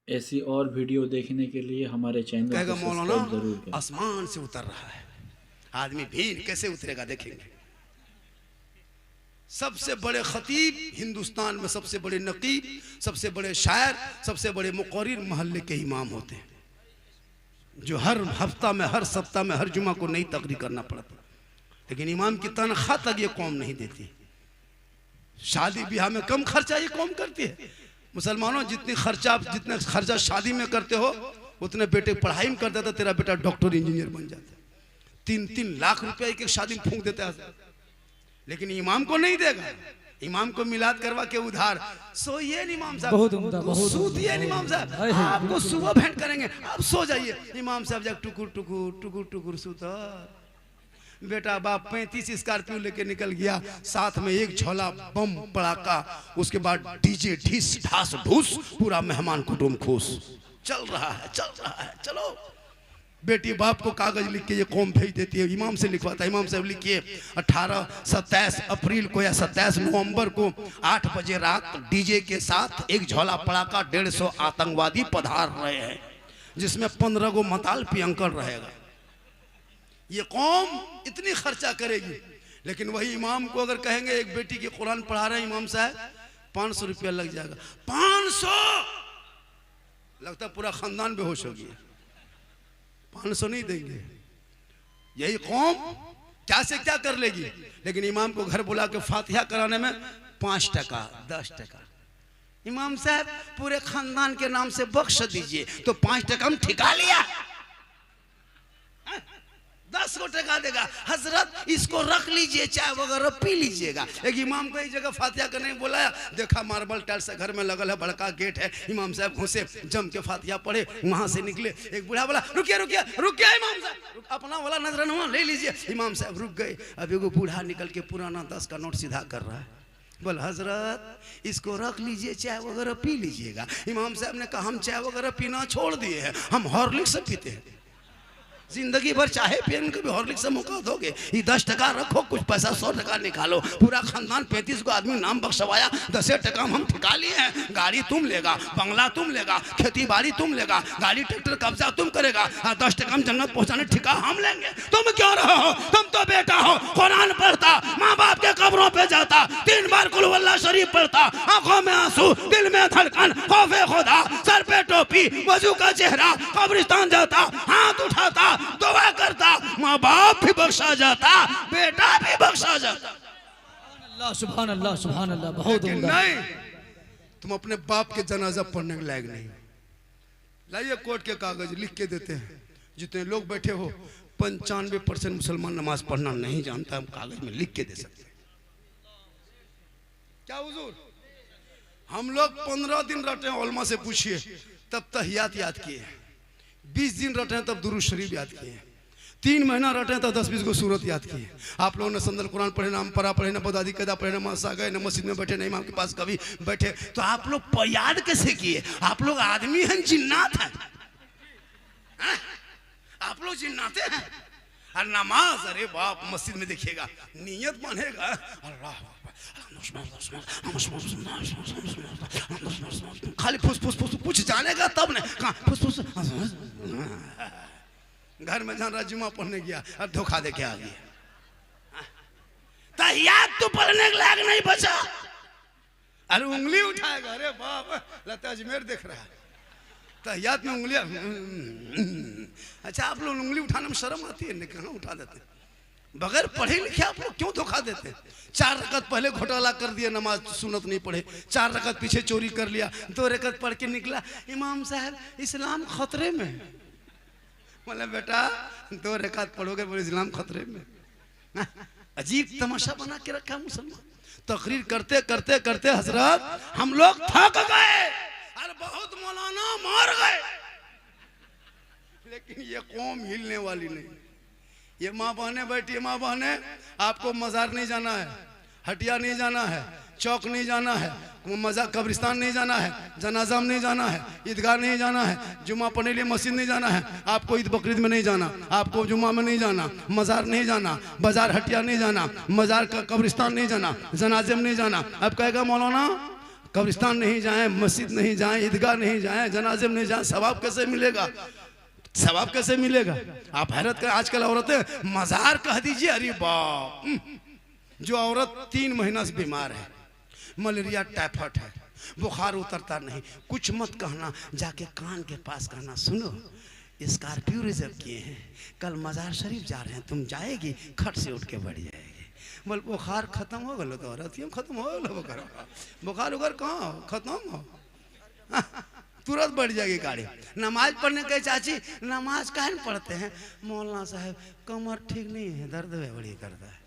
ऐसी और वीडियो देखने के लिए हमारे चैनल कहेगा को मौलाना सब्सक्राइब जरूर करें। आसमान से उतर रहा है, आदमी भीड़ कैसे उतरेगा देखेंगे। सबसे बड़े खतीब हिंदुस्तान में, सबसे बड़े नकीब, सबसे बड़े शायर, सबसे बड़े मुक़र्रिर मोहल्ले के इमाम होते हैं, जो हर हफ्ता में, हर सप्ताह में, हर जुमा को नई तकरीर करना पड़ता। लेकिन इमाम की तनख्वाह तक ये कौम नहीं देती। शादी ब्याह में कम खर्चा ये कौम करती है। मुसलमानों जितना खर्चा शादी में करते हो उतने बेटे पढ़ाई में कर देता, तेरा बेटा डॉक्टर इंजीनियर बन जाता। 3-3 लाख रुपया एक शादी में फूंक देता है, लेकिन इमाम को नहीं देगा। इमाम को मिलाद करवा के उधार सोइए इमाम साहब, सूतिए इमाम साहब, आपको सुबह भेंट करेंगे, आप सो जाइए। इमाम साहब जब टुकुर टुकुर टुकुर टुकुर सूता, बेटा बाप 35 स्कॉर्पियो लेके निकल गया, साथ में एक झोला बम पड़ाका, उसके बाद डीजे ढिस ढास ढूस, पूरा मेहमान कुटुंब खुश। चल रहा है, चल रहा है, चलो। बेटी बाप को कागज लिख के ये कौम भेज देती है, इमाम से लिखवाता है, इमाम साहब लिखिए 27 अप्रैल को या 27 नवंबर को 8 बजे रात डीजे के साथ एक झोला पड़ाका 150 आतंकवादी पधार रहे हैं, जिसमें 15 गो मताल पियंकर रहेगा। ये कौम इतनी खर्चा करेगी, लेकिन वही इमाम को अगर कहेंगे एक बेटी की कुरान पढ़ा रहे हैं इमाम साहब, 500 रुपया लग जाएगा। 500 लगता पूरा खानदान बेहोश हो गया। 500 नहीं देंगे। यही कौम क्या से क्या कर लेगी। लेकिन इमाम को घर बुला के फातिहा कराने में 5 टका 10 टका, इमाम साहब पूरे खानदान के नाम से बख्श दीजिए, तो 5 टका हम ठिका लिया, 10 को टका देगा। हजरत इसको रख लीजिए, चाय वगैरह पी लीजिएगा। एक इमाम को एक जगह फातिहा करने बुलाया, देखा मार्बल टाइल्स घर में लगल है, बड़का गेट है। इमाम साहब घुसे, जम के फातिहा पढ़े, वहां से निकले। एक बूढ़ा बोला रुकिए रुकिए रुकिए इमाम साहब, अपना वाला नजराना ले लीजिए। इमाम साहब रुक गए। अब एगो बूढ़ा निकल के पुराना 10 का नोट सीधा कर रहा है। बोल हजरत इसको रख लीजिए, चाय वगैरह पी लीजिएगा। इमाम साहब ने कहा हम चाय वगैरह पीना छोड़ दिए हैं, हम हॉर्लिक्स पीते हैं। जिंदगी भर चाहे पियन कभी हॉर्लिक्स से मौका दोगे। ये 10 टका रखो, कुछ पैसा 100 टका निकालो। पूरा खानदान 35 को आदमी नाम बख्शवाया, 10 टका हम ठिका लिए हैं। गाड़ी तुम लेगा, बंगला तुम लेगा, खेती बाड़ी तुम लेगा, गाड़ी ट्रैक्टर कब्जा तुम करेगा, 10 टका हम जन्नत पहुंचाने ठिका हम लेंगे। तुम क्यों रहो हो, तुम तो बेटा हो, कुरान पढ़ता, माँ बाप के कब्रों पे जाता, 3 बार कुल वल्लाह शरीफ पढ़ता, आंखों में आंसू, दिल में धड़कन, खौफे खुदा, सर पे टोपी, वजू का चेहरा, कब्रिस्तान जाता, हाथ उठाता, दुआ करता, माँ बाप भी बख्शा जाता, बेटा भी बख्शा जाता। अल्लाह सुभान अल्लाह सुभान अल्लाह। बहुत नहीं, तुम अपने बाप के जनाजा पढ़ने के लायक नहीं। लाइए कोर्ट के कागज लिख के देते हैं। जितने लोग बैठे हो 95% मुसलमान नमाज पढ़ना नहीं जानता, हम कागज में लिख के दे सकते हैं। क्या हुजूर, हम लोग 15 दिन रटे हैं, उलमा से पूछिए, तब तहियात याद किए। 20 दिन रटे हैं तब दुरूद शरीफ याद किए। 3 महीना रटे हैं तब 10-20 को सूरत याद किए। आप लोगों ने संदल कुरान पढ़े, नाम परा पढ़े, न बदादी कदा पढ़े, न मसा गए, न मस्जिद में बैठे, न इमाम के पास कभी बैठे, तो आप लोग याद कैसे किए? आप लोग आदमी हैं, जिन्नात हैं? आप लोग जिन्नाते हैं। और नमाज, अरे बाप, मस्जिद में देखिएगा नियत बनेगा, अल्लाह खाली फुस फुस फुस, कुछ जानेगा तब नहीं, कहाँ फुस फुस। घर में जान रहा जुमा पढ़ने गया और धोखा दे के आ गया। तहियात तो पढ़ने के लायक नहीं बचा। अरे उंगली उठाएगा, अरे बाप, लता अजमेर देख रहा है। तहियात में उंगलियां, अच्छा आप लोग उंगली उठाने में शर्म आती है, कहाँ उठा देते? बगैर पढ़े लिखे आप लोग क्यों धोखा देते? 4 रकत पहले घोटाला कर दिया, नमाज सुन्नत नहीं पढ़े, 4 रकत पीछे चोरी कर लिया, 2 रकत पढ़ के निकला, इमाम साहब इस्लाम खतरे में। बोले बेटा 2 रकत पढ़ोगे, बोले इस्लाम खतरे में। अजीब तमाशा बना के रखा मुसलमान। तकरीर करते करते करते हजरत हम लोग थक गए और बहुत मौलाना मार गए, लेकिन ये कौम हिलने वाली नहीं। ये माँ बहने बैठी है, माँ बहने आपको मजार नहीं जाना है, हटिया नहीं जाना है, चौक नहीं जाना है, मजा कब्रिस्तान नहीं जाना है, जनाजा में नहीं जाना है, ईदगाह नहीं जाना है, जुमा पढ़ने लिए मस्जिद नहीं जाना है, आपको ईद बकरीद में नहीं जाना, आपको जुमा में नहीं जाना, मजार नहीं जाना, बाजार हटिया नहीं जाना, मजार का कब्रिस्तान नहीं जाना, जनाजे में नहीं जाना। अब कहेगा मौलाना कब्रिस्तान नहीं जाएं, मस्जिद नहीं जाएं, ईदगाह नहीं जाएं, जनाजे में नहीं जाएं, सवाब कैसे मिलेगा? सवाब कैसे मिलेगा? आप हैरत कर, आजकल औरतें मजार कह दीजिए, अरे बाप, जो औरत 3 महीना से बीमार है, मलेरिया टाइफाइड है, बुखार उतरता नहीं, कुछ मत कहना, जाके कान के पास कहना, सुनो स्कॉर्पियो रिजर्व किए हैं, कल मजार शरीफ जा रहे हैं, तुम जाएगी, खट से उठ के बढ़ जाएगी। बोल बुखार खत्म हो गलो तो औरत खत्म हो गलो, बुखार उखार कहाँ खत्म हो, तुरंत बढ़ जाएगी गाड़ी। नमाज पढ़ने के चाची, नमाज काहे नहीं पढ़ते हैं? मौलाना साहब कमर ठीक नहीं है, दर्द है बड़ी करता है।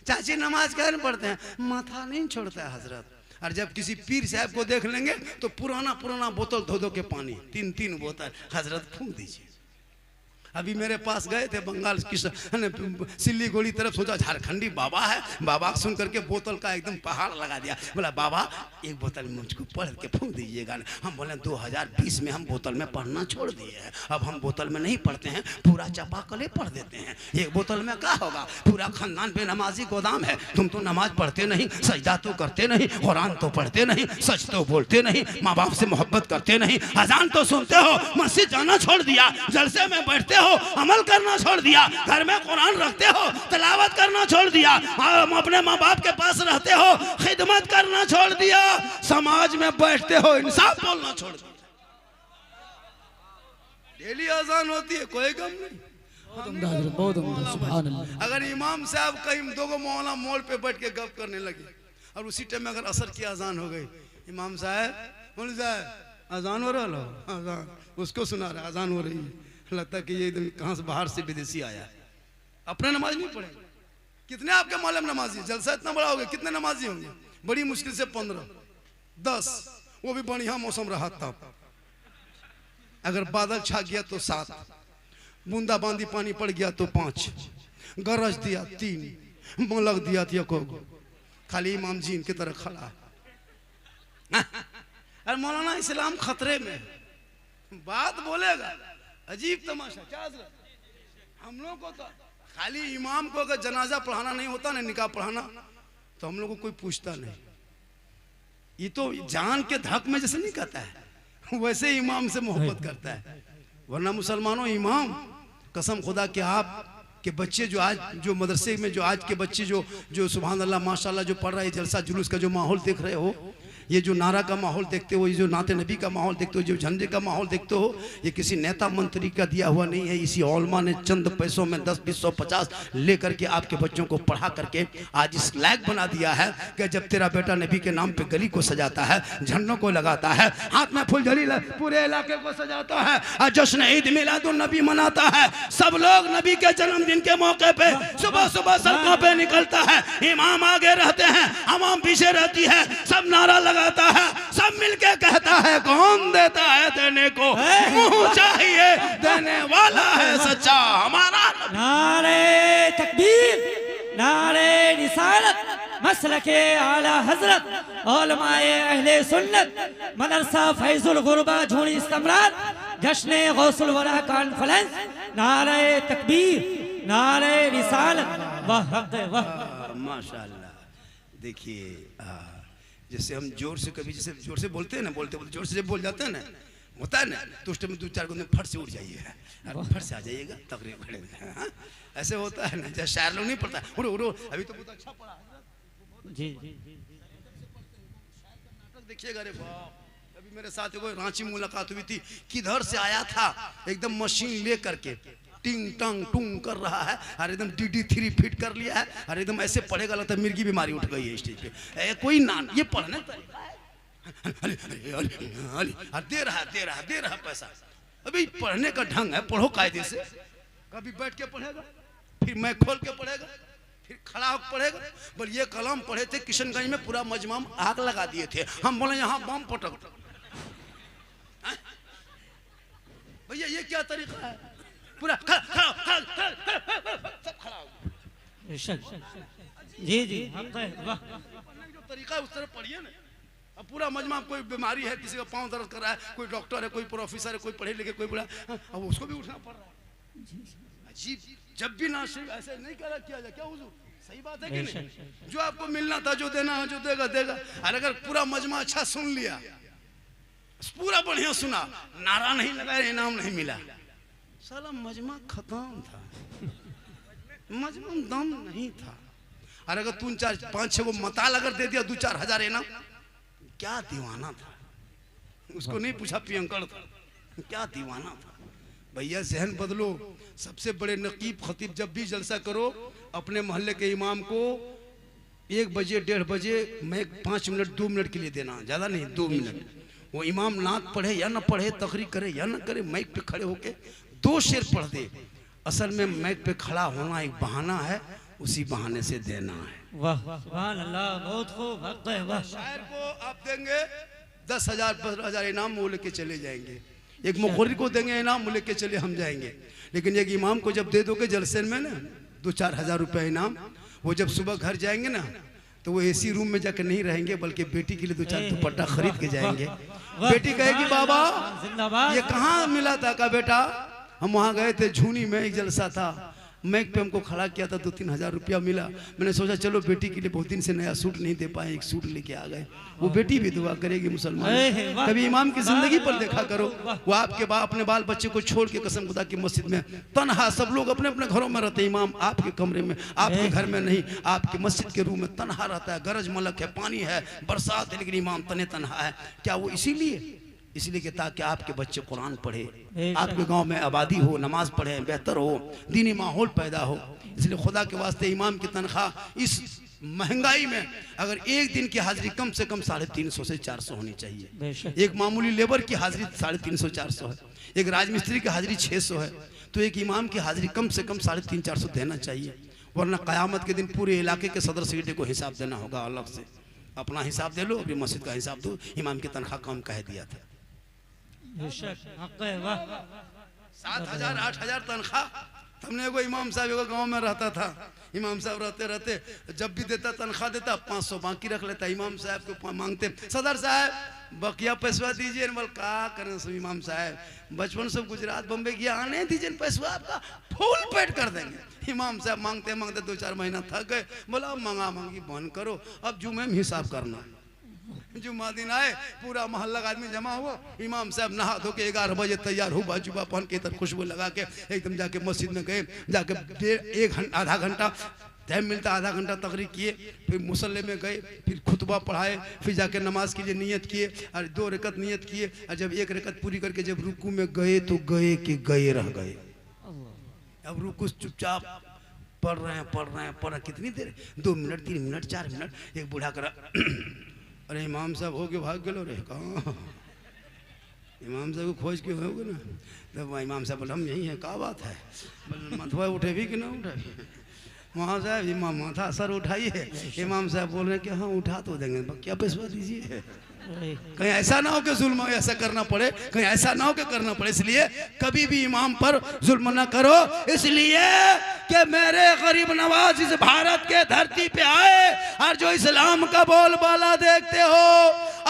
चाची नमाज काहे नहीं पढ़ते हैं? माथा नहीं छोड़ता है हजरत। और जब किसी पीर साहब को देख लेंगे तो पुराना पुराना बोतल धो धो के पानी 3-3 बोतल, हजरत फूंक दीजिए। अभी मेरे पास गए थे बंगाल की सिल्लीगुड़ी तरफ, सोचा झारखंडी बाबा है, बाबा सुन करके बोतल का एकदम पहाड़ लगा दिया। बोला बाबा एक बोतल मुझको पढ़ के फूंक दीजिएगा। हम बोले 2020 में हम बोतल में पढ़ना छोड़ दिए हैं, अब हम बोतल में नहीं पढ़ते हैं, पूरा चापाकले पढ़ देते हैं। एक बोतल में क्या होगा? पूरा खानदान बेनमाजी गोदाम है। तुम तो नमाज पढ़ते नहीं, सजदा तो करते नहीं, कुरान तो पढ़ते नहीं, सच तो बोलते नहीं, माँ बाप से मोहब्बत करते नहीं, अजान तो सुनते हो, मस्जिद जाना छोड़ दिया, जलसे में बैठते हो, अमल करना छोड़ दिया, घर में कुरान रखते हो, तिलावत करना छोड़ दिया, अपने माँ बाप के पास रहते हो, खिदमत करना छोड़ दिया, समाज में बैठते हो, इंसाफ बोलना छोड़ दिया। डेली अजान होती है, कोई गम नहीं। बहुत उम्दा, सुभान अल्लाह। अगर इमाम साहब कहीं 2 मौलाना मोड़ पे बैठ के गप करने लगे और उसी टाइम में अगर असर की अजान हो गई, इमाम साहब बोले साहब अजान हो रहा है, अजान उसको सुना रहा, अजान हो रही है, लगता है कि ये एकदम कहाँ से बाहर से विदेशी आया है। अपने नमाज नहीं पढ़े। कितने आपके मालूम नमाजी? जलसा इतना बड़ा हो गया, कितने नमाजी होंगे? बड़ी मुश्किल से 15-10, वो भी बढ़िया मौसम रहा तब। अगर बादल छा गया तो 7, बूंदाबांदी पानी पड़ गया तो 5, गरज दिया 3, मलक दिया था को, खाली इमाम जी इनकी तरह खड़ा। अरे मौलाना इस्लाम खतरे में, बात बोलेगा, अजीब तमाशा। क्या हम लोग को तो खाली इमाम को अगर जनाजा पढ़ाना नहीं होता ना, निकाह पढ़ाना, तो हम लोग को कोई पूछता नहीं। ये तो जान के धक में जैसे नहीं कहता है, वैसे इमाम से मोहब्बत करता है। वरना मुसलमानों, इमाम कसम खुदा के आप के बच्चे जो आज जो मदरसे में जो आज के बच्चे जो सुभान अल्लाह माशाल्लाह जो पढ़ रहे हैं, जलसा जुलूस का जो माहौल देख रहे हो, ये जो नारा का माहौल देखते हो, ये जो नाते नबी का माहौल देखते हो, जो झंडे का माहौल देखते हो, ये किसी नेता मंत्री का दिया हुआ नहीं है। इसी औलमा ने चंद पैसों में 10, 20, 50 लेकर के आपके बच्चों को पढ़ा करके आज इस लायक बना दिया है कि जब तेरा बेटा नबी के नाम पे गली को सजाता है, झंडों को लगाता है, हाथ में फुलझड़ी पूरे इलाके को सजाता है, और जश्न ईद मिलादुन नबी मनाता है, सब लोग नबी के जन्मदिन के मौके पे सुबह सुबह सड़कों पे निकलता है, इमाम आगे रहते हैं, अवाम पीछे रहती है, सब नारा लगाता है, सब मिलके कहता है कौन देता है देने को, मुंह चाहिए देने वाला है सच्चा हमारा। नारे तकबीर, नारे रिसालत, मसलके आला हजरत, उलमाए अहले सुन्नत, मदरसा फैजुल गुरबा झोड़ी सम्राट, जश्न गौसुल वरा कॉन्फ्रेंस, नारे तकबीर, नारे रिसालत, वाह वाह। माशाल्लाह। देखिए जैसे हम जोर से कभी जैसे जोर से बोलते हैं ना, बोलते बोलते जोर से जब बोल जाते हैं ना, होता है ना, तो उस टाइम 2-4 गुना फट से उड़ जाइएगा, फट से आ जाइएगा तकरीर खड़े में। ऐसे होता है ना, जैसे शायर लोग नहीं पढ़ता, उड़ो उड़ो, अभी तो बहुत अच्छा पढ़ा है जी। देखिएगा। अरे बाप, अभी मेरे साथ कोई रांची मुलाकात हुई थी, किधर से आया था, एकदम मशीन ले करके टिंग टंग टूंग कर रहा है, और एकदम DD3 फिट कर लिया है, और एकदम ऐसे पढ़ेगा लगता है मिर्गी बीमारी उठ गई है स्टेज पे। कोई ना, ये पढ़ने तरीका है, दे रहा पैसा। अभी पढ़ने का ढंग है, पढ़ो कायदे से। कभी बैठ के पढ़ेगा, फिर मैं खोल के पढ़ेगा, फिर खड़ा होकर पढ़ेगा। बोल ये कलाम पढ़े थे किशनगंज में, पूरा मजमा में आग लगा दिए थे, हम बोले यहाँ बम पटक। भैया ये क्या तरीका है? पूरा सब खड़ा हो जी जी, वाह। जो तरीका है उस तरह पढ़िए ना। अब पूरा मजमा, कोई बीमारी है, किसी का पाँव दर्द कर रहा है, कोई डॉक्टर है, कोई प्रोफेसर है, कोई पढ़े लिखे, कोई बड़ा, अब उसको भी उठना पड़ रहा है। अजीब। जब भी ना ऐसे नहीं किया जाए, क्या हुजूर सही बात है कि नहीं? जो आपको मिलना था, जो देना है, जो देगा देगा। और अगर पूरा मजमा अच्छा सुन लिया, पूरा बढ़िया सुना, नारा नहीं लगाया, इनाम नहीं मिला, साला मजमा खत्म था, मजमा दम नहीं था। और अगर 3-4-5-6 को मताल अगर दे दिया 2-4 हजार इनाम, क्या दीवाना था, उसको नहीं पूछा पियंकड़ था, क्या दीवाना था। भैया जहन बदलो। सबसे बड़े नकीब खतीब जब भी जलसा करो, अपने मोहल्ले के इमाम को 1 बजे 1:30 बजे मैं 5 मिनट 2 मिनट के लिए देना, ज़्यादा नहीं 2 मिनट। वो इमाम नात पढ़े या ना पढ़े, तकरीर करे या ना करे, माइक पे खड़े होके 2 शेर पढ़ दे। असल में माइक पे खड़ा होना एक बहाना है, उसी बहाने से देना है। वाह सुभान अल्लाह, बहुत खूब, हक है, वाह। शायर को आप देंगे 10,000 15,000 इनाम, वो लेके चले जाएंगे। एक मुखर्री को देंगे इनाम, वो लेके चले हम जाएंगे। लेकिन एक इमाम को जब दे दोगे जलसे में ना 2-4 हजार रुपया इनाम, वो जब सुबह घर जाएंगे ना, तो वो एसी रूम में जाकर नहीं रहेंगे, बल्कि बेटी के लिए 2-4 दुपट्टा खरीद के जाएंगे। बेटी कहेगी बाबा ये कहाँ मिला था? का बेटा हम वहाँ गए थे, झूनी में एक जलसा था, मैक पे हमको खड़ा किया था, 2-3 हजार रुपया मिला। मैंने सोचा चलो बेटी के लिए बहुत दिन से नया सूट नहीं दे पाए, एक सूट लेके आ गए। वो बेटी भी दुआ करेगी मुसलमान। कभी इमाम की जिंदगी पर देखा करो, वो आपके अपने बाल बच्चे को छोड़ के कसम खुदा की मस्जिद में तन्हा, सब लोग अपने अपने घरों में रहते हैं, इमाम आपके कमरे में, आपके घर में नहीं, आपके मस्जिद के रूम में तन्हा रहता है। गरज मलक है, पानी है, बरसात है, लेकिन इमाम तन्हा है। क्या वो इसलिए कि ताकि आपके बच्चे कुरान पढ़े, आपके गांव में आबादी हो, नमाज पढ़े, बेहतर हो, दीनी माहौल पैदा हो। इसलिए खुदा के वास्ते इमाम की तनख्वाह इस महंगाई में अगर एक दिन की हाजिरी कम से कम 350 से 400 होनी चाहिए। एक मामूली लेबर की हाजिरी 350-400 है, एक राजमिस्त्री की हाजिरी 600 है, तो एक इमाम की हाजिरी कम से कम 350-400 देना चाहिए। वरना क़यामत के दिन पूरे इलाके के सदर सेक्रेटरी को हिसाब देना होगा अलग से। अपना हिसाब दे लो, अपनी मस्जिद का हिसाब दो, इमाम की तनख्वाह कम कह दिया था। 7,000-8,000 तनख्वाह। हमने एगो इमाम साहब एगो गांव में रहता था, इमाम साहब रहते रहते जब भी देता तनख्वाह देता 500 बाकी रख लेता। इमाम साहब को मांगते सदर साहब बकिया पैसा दीजिए, बोल का करें सब इमाम साहब, बचपन से गुजरात बम्बे किया, आने दीजिए पैसा आपका फुल पेड कर देंगे। इमाम साहब मांगते मांगते 2-4 महीना थक गए, बोला मांगा मांगी बंद करो, अब जुमे में हिसाब करना। जुम्मा दिन आए, पूरा मोहल्ला का आदमी जमा हुआ, इमाम साहब नहा धो के 11 बजे तैयार हो, बाजुबा पहन के इधर खुशबू लगा के एकदम जाके मस्जिद में गए। जाके आधा घंटा टाइम मिलता, आधा घंटा तकरीर किए, फिर मुसल्ले में गए, फिर खुतबा पढ़ाए, फिर जाके नमाज के लिए नियत किए और 2 रकत नियत किए। और जब 1 रकत पूरी करके जब रुकू में गए तो गए रह गए। अब रुकू चुपचाप पढ़ रहे कितनी देर, 2 मिनट 3 मिनट 4 मिनट। एक बूढ़ा करा अरे इमाम साहब हो के भाग गए रे, कहाँ इमाम साहब को खोज के हो गए ना। तब इमाम साहब बोले हम यही है, क्या बात है? बोले मथुआ उठे भी कि ना उठे? वहाँ साहब इमाम माथा सर उठाइए। इमाम साहब बोल रहे हैं कि हाँ उठा तो देंगे, क्या पैसा दीजिए। कहीं ऐसा ना हो कि जुल्म ऐसा करना पड़े, कहीं ऐसा ना हो कि करना पड़े। इसलिए कभी भी इमाम पर जुल्म ना करो, इसलिए कि मेरे गरीब नवाज इस भारत के धरती पे आए और जो इस्लाम का बोलबाला देखते हो,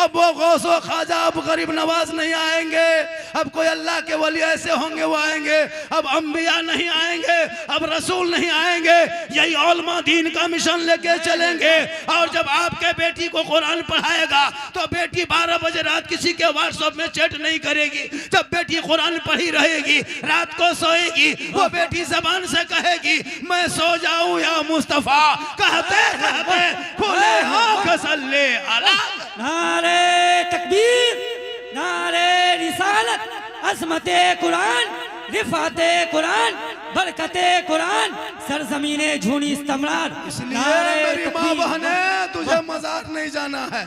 अब वो गौसो ख्वाजा अब गरीब नवाज नहीं आएंगे, अब कोई अल्लाह के वली ऐसे होंगे वो आएंगे, अब अंबिया नहीं आएंगे, अब रसूल नहीं आएंगे, यही उलमा दीन का मिशन लेके चलेंगे। और जब आपके बेटी को कुरान पढ़ाएगा तो बेटी 12 बजे रात किसी के व्हाट्सएप में चैट नहीं करेगी, जब बेटी कुरान पढ़ी रहेगी, रात को सोएगी, वो बेटी जबान से कहेगी मैं सो जाऊं या मुस्तफा, कहते कहते खुले हो सल्ले अला। नारे तकबीर, नारे रिसालत, अज़मते कुरान, रिफाते कुरान, बरकते कुरान, सरजमीने झूनी इस्तमरार। इसलिए मेरी माँ बहने तुझे मजार नहीं जाना है,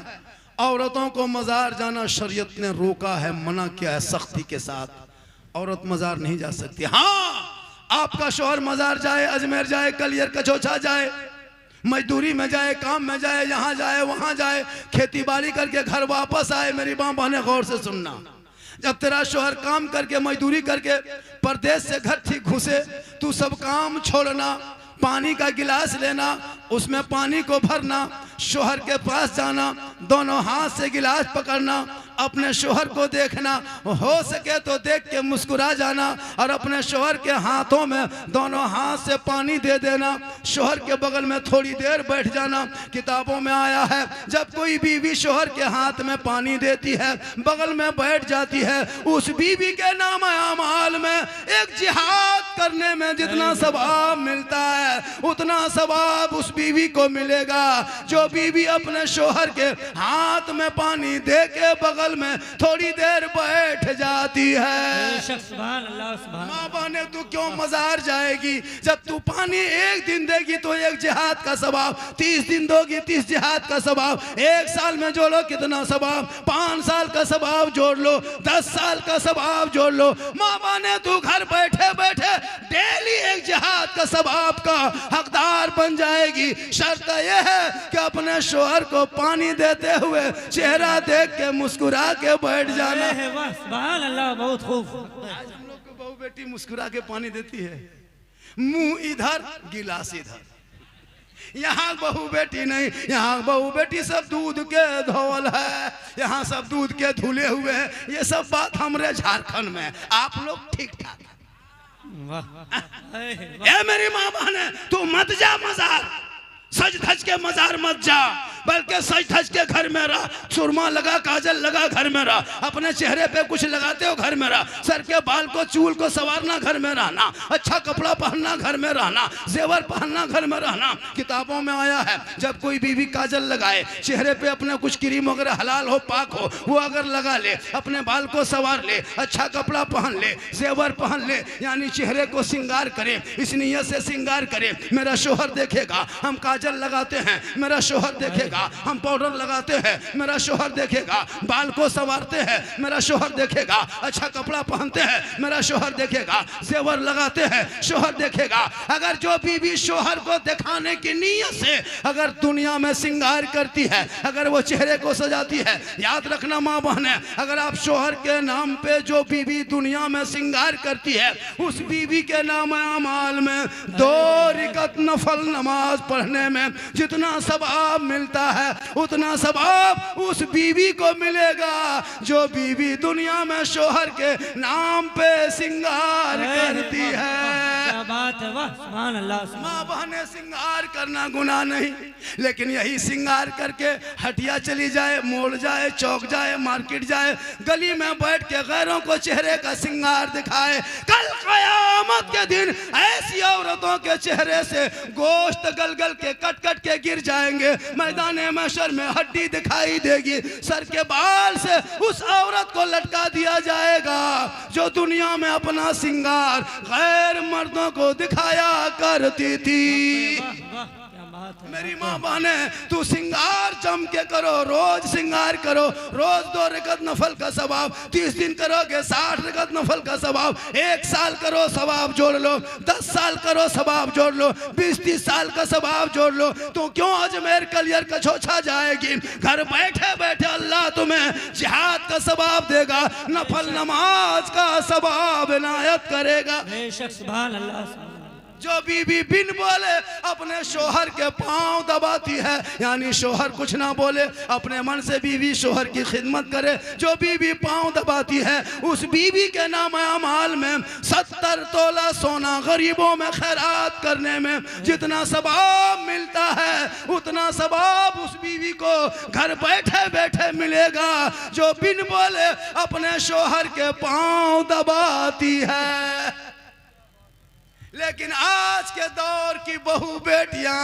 औरतों को मजार जाना शरीयत ने रोका है, मना किया है सख्ती के साथ। औरत मजार नहीं जा सकती। हाँ आपका शौहर मजार जाए, अजमेर जाए, कलियर कचौचा जाए, मजदूरी में जाए, काम में जाए, यहाँ जाए वहाँ जाए, खेती बाड़ी करके घर वापस आए, मेरी माँ बहने गौर से सुनना, जब तेरा शौहर काम करके मजदूरी करके परदेश से घर ठीक घुसे, तू सब काम छोड़ना, पानी का गिलास लेना, उसमें पानी को भरना, शौहर के पास जाना, दोनों हाथ से गिलास पकड़ना, अपने शौहर को देखना, हो सके तो देख के मुस्कुरा जाना और अपने शौहर के हाथों में दोनों हाथ से पानी दे देना। शोहर के बगल में थोड़ी देर बैठ जाना। किताबों में आया है जब कोई बीवी शोहर के हाथ में पानी देती है, बगल में बैठ जाती है, उस बीवी के नाम अमाल में एक जिहाद करने में जितना सवाब मिलता है उतना सवाब उस बीवी को मिलेगा जो बीवी अपने शोहर के हाथ में पानी दे के बगल में थोड़ी देर बैठ जाती है। सुभान अल्लाह सुभान। माँ बहने तू क्यों मजार जाएगी? जब तू पानी एक दिन देगी तो एक जिहाद का सवाब, 30 दिन दोगी 30 जिहाद का सवाब, 1 साल में जोड़ो कितना सवाब, 5 साल का सवाब जोड़ लो, 10 साल का सवाब जोड़ लो। माँ बहने तू घर बैठे बैठे डेली एक जिहाद का सवाब का हकदार बन जाएगी। शर्त यह है कि अपने शोहर को पानी देते हुए चेहरा देख के मुस्कुरा के बैठ जाना। सुभान अल्लाह, बहुत खूब। आज हम लोग को बहू बेटी मुस्कुरा के पानी देती है, मुंह इधर गिलास इधर। यहाँ बहू बेटी नहीं, यहाँ बहू बेटी सब दूध के धोल है, यहाँ सब दूध के धुले हुए हैं। ये सब बात हमारे झारखंड में, आप लोग ठीक ठाक। ए मेरी माँ बहन, तू मत जा मजार, सज धज के मजार मत जा, बल्कि सज धज के घर में रह। सुरमा लगा, काजल लगा, घर में रह। अपने चेहरे पे कुछ लगाते हो, घर में रह। सर के बाल को चूल को संवारना, घर में रहना। अच्छा कपड़ा पहनना, घर में रहना। जेवर पहनना, घर में रहना। किताबों में आया है जब कोई बीवी काजल लगाए, चेहरे पे अपने कुछ क्रीम वगैरह हलाल हो पाक हो वो अगर लगा ले, अपने बाल को संवार ले, अच्छा कपड़ा पहन ले, जेवर पहन ले, यानी चेहरे को श्रृंगार करे, इस नियत से श्रृंगार करे मेरा शोहर देखेगा। हम काजल लगाते हैं, मेरा शोहर देखेगा। हम पाउडर लगाते हैं, मेरा शोहर देखेगा। बाल को संवारते हैं, मेरा शोहर देखेगा। अच्छा कपड़ा पहनते हैं, मेरा शोहर देखेगा। जेवर लगाते हैं, शोहर देखेगा। अगर जो बीवी शोहर को दिखाने की नीयत से अगर दुनिया में श्रृंगार करती है, अगर वो चेहरे को सजाती है, याद रखना माँ बहने, अगर आप शोहर के नाम पे जो बीवी दुनिया में श्रृंगार करती है, उस बीवी के नाम अमाल में 2 रकात नफल नमाज पढ़ने में जितना सवाब मिलता है उतना सवाब उस बीवी को मिलेगा जो बीवी दुनिया में शोहर के नाम पे श्रृंगार करती है। क्या बात है, वाह सुभान अल्लाह। माँ बहने श्रृंगार करना गुनाह नहीं, लेकिन यही श्रृंगार करके हटिया चली जाए, मोड़ जाए, चौक जाए, मार्केट जाए, गली में बैठ के गैरों को चेहरे का श्रृंगार दिखाए, कल क़यामत के दिन ऐसी औरतों के चेहरे से गोश्त गल गल के कट कट के गिर जाएंगे। मैदान महशर में हड्डी दिखाई देगी, सर के बाल से उस औरत को लटका दिया जाएगा जो दुनिया में अपना श्रृंगार गैर मर्दों को दिखाया करती थी। मेरी माँ बहने तू श्रृंगार जम के करो, रोज श्रृंगार करो, रोज 2 रकात नफल का सवाब, 30 दिन करोगे 60 रकात नफल का सवाब, 1 साल करो सवाब जोड़ लो, 10 साल करो सवाब जोड़ लो, 20-30 साल का सवाब जोड़ लो। तो क्यों अजमेर कलियर का छोछा जाएगी? घर बैठे बैठे अल्लाह तुम्हें जिहाद का सवाब देगा, नफल नमाज का सवाब इनायत करेगा। सुभान अल्लाह। जो बीवी बिन बोले अपने शोहर के पांव दबाती है, यानी शोहर कुछ ना बोले, अपने मन से बीवी शोहर की खिदमत करे, जो बीवी पांव दबाती है उस बीवी के नाम अमाल में 70 तोला सोना गरीबों में खैरात करने में जितना सवाब मिलता है उतना सवाब उस बीवी को घर बैठे बैठे मिलेगा जो बिन बोले अपने शोहर के पांव दबाती है। लेकिन आज के दौर की बहू बेटियां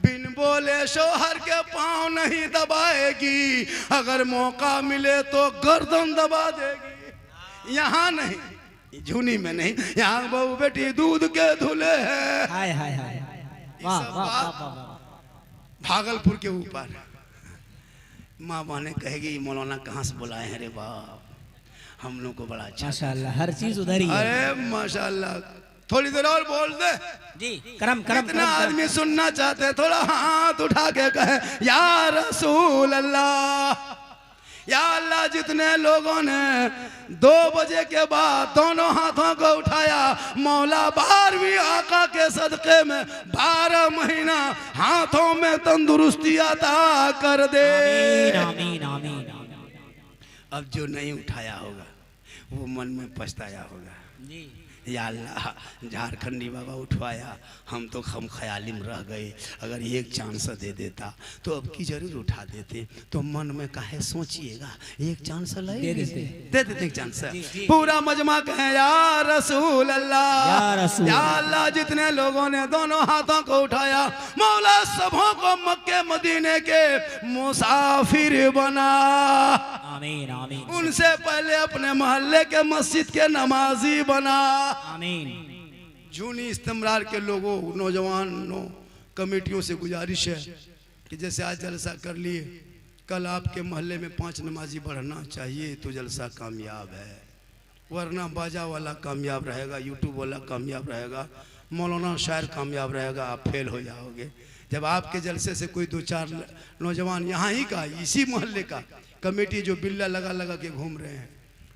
बिन बोले शोहर के पांव नहीं दबाएगी, अगर मौका मिले तो गर्दन दबा देगी। यहाँ नहीं, झुनी में नहीं, यहाँ बहू बेटी दूध के धुले हैं। हाय हाय हाय, वाह वाह वाह। भागलपुर के ऊपर माँ बहने कहेगी मौलाना कहाँ से बुलाए हैं रे बाप, हम लोग को बड़ा अच्छा माशाल्लाह, हर चीज उधर ही है। अरे माशाल्लाह, थोड़ी देर और बोल दे जी। करम करम इतना आदमी सुनना चाहते, थोड़ा हाथ उठा के कहे या रसूल अल्लाह, या अल्लाह। जितने लोगों ने 2 बजे के बाद दोनों हाथों को उठाया, मौला 12वीं आका के सदक़े में 12 महीना हाथों में तंदुरुस्ती अता कर दे। आमीन आमीन आमीन। अब जो नहीं उठाया होगा वो मन में पछताया होगा जी। या अल्लाह झारखंडी बाबा उठवाया, हम तो हम ख्याली में रह गए, अगर एक चांस दे देता तो अब की जरूर उठा देते। तो मन में काहे सोचिएगा, एक चांस दे देते एक चांस। पूरा मजमा कहे या रसूल अल्लाह, या अल्लाह जितने लोगों ने दोनों हाथों को उठाया, मौला सबों को मक्के मदीने के मुसाफिर बना। आमीन आमीन। उनसे पहले अपने मोहल्ले के मस्जिद के नमाजी बना। आमीन। जूनी इस्तेमरार के लोगों, नौजवानों, कमेटियों से गुजारिश है कि जैसे आज जलसा कर लिए, कल आपके मोहल्ले में 5 नमाजी बढ़ना चाहिए तो जलसा कामयाब है, वरना बाजा वाला कामयाब रहेगा, यूट्यूब वाला कामयाब रहेगा, मौलाना शायर कामयाब रहेगा, आप फेल हो जाओगे। जब आपके जलसे से कोई 2-4 नौजवान यहाँ ही का, इसी मोहल्ले का कमेटी जो बिल्ला लगा लगा के घूम रहे हैं,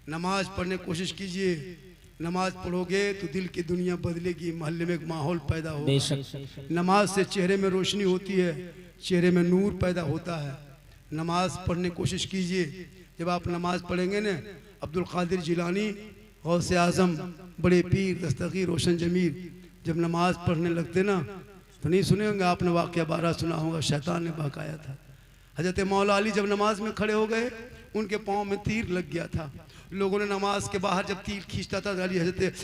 नमाज पढ़ने की कोशिश कीजिए। नमाज पढ़ोगे तो दिल की दुनिया बदलेगी, मोहल्ले में एक माहौल पैदा होगा। नमाज से चेहरे में रोशनी होती है, चेहरे में नूर पैदा होता है। नमाज पढ़ने की कोशिश कीजिए। जब आप नमाज पढ़ेंगे ना, अब्दुल कादिर जिलानी, गौसे आजम, बड़े पीर दस्तगीर रोशन जमीर जब नमाज पढ़ने लगते ना, तो नहीं सुने होंगे आपने, वाक़या 12 सुना होगा, शैतान ने बहकाया था। हजरत मौला अली जब नमाज में खड़े हो गए, उनके पाँव में तीर लग गया था। लोगों ने नमाज के बाहर जब तीर खींचता था,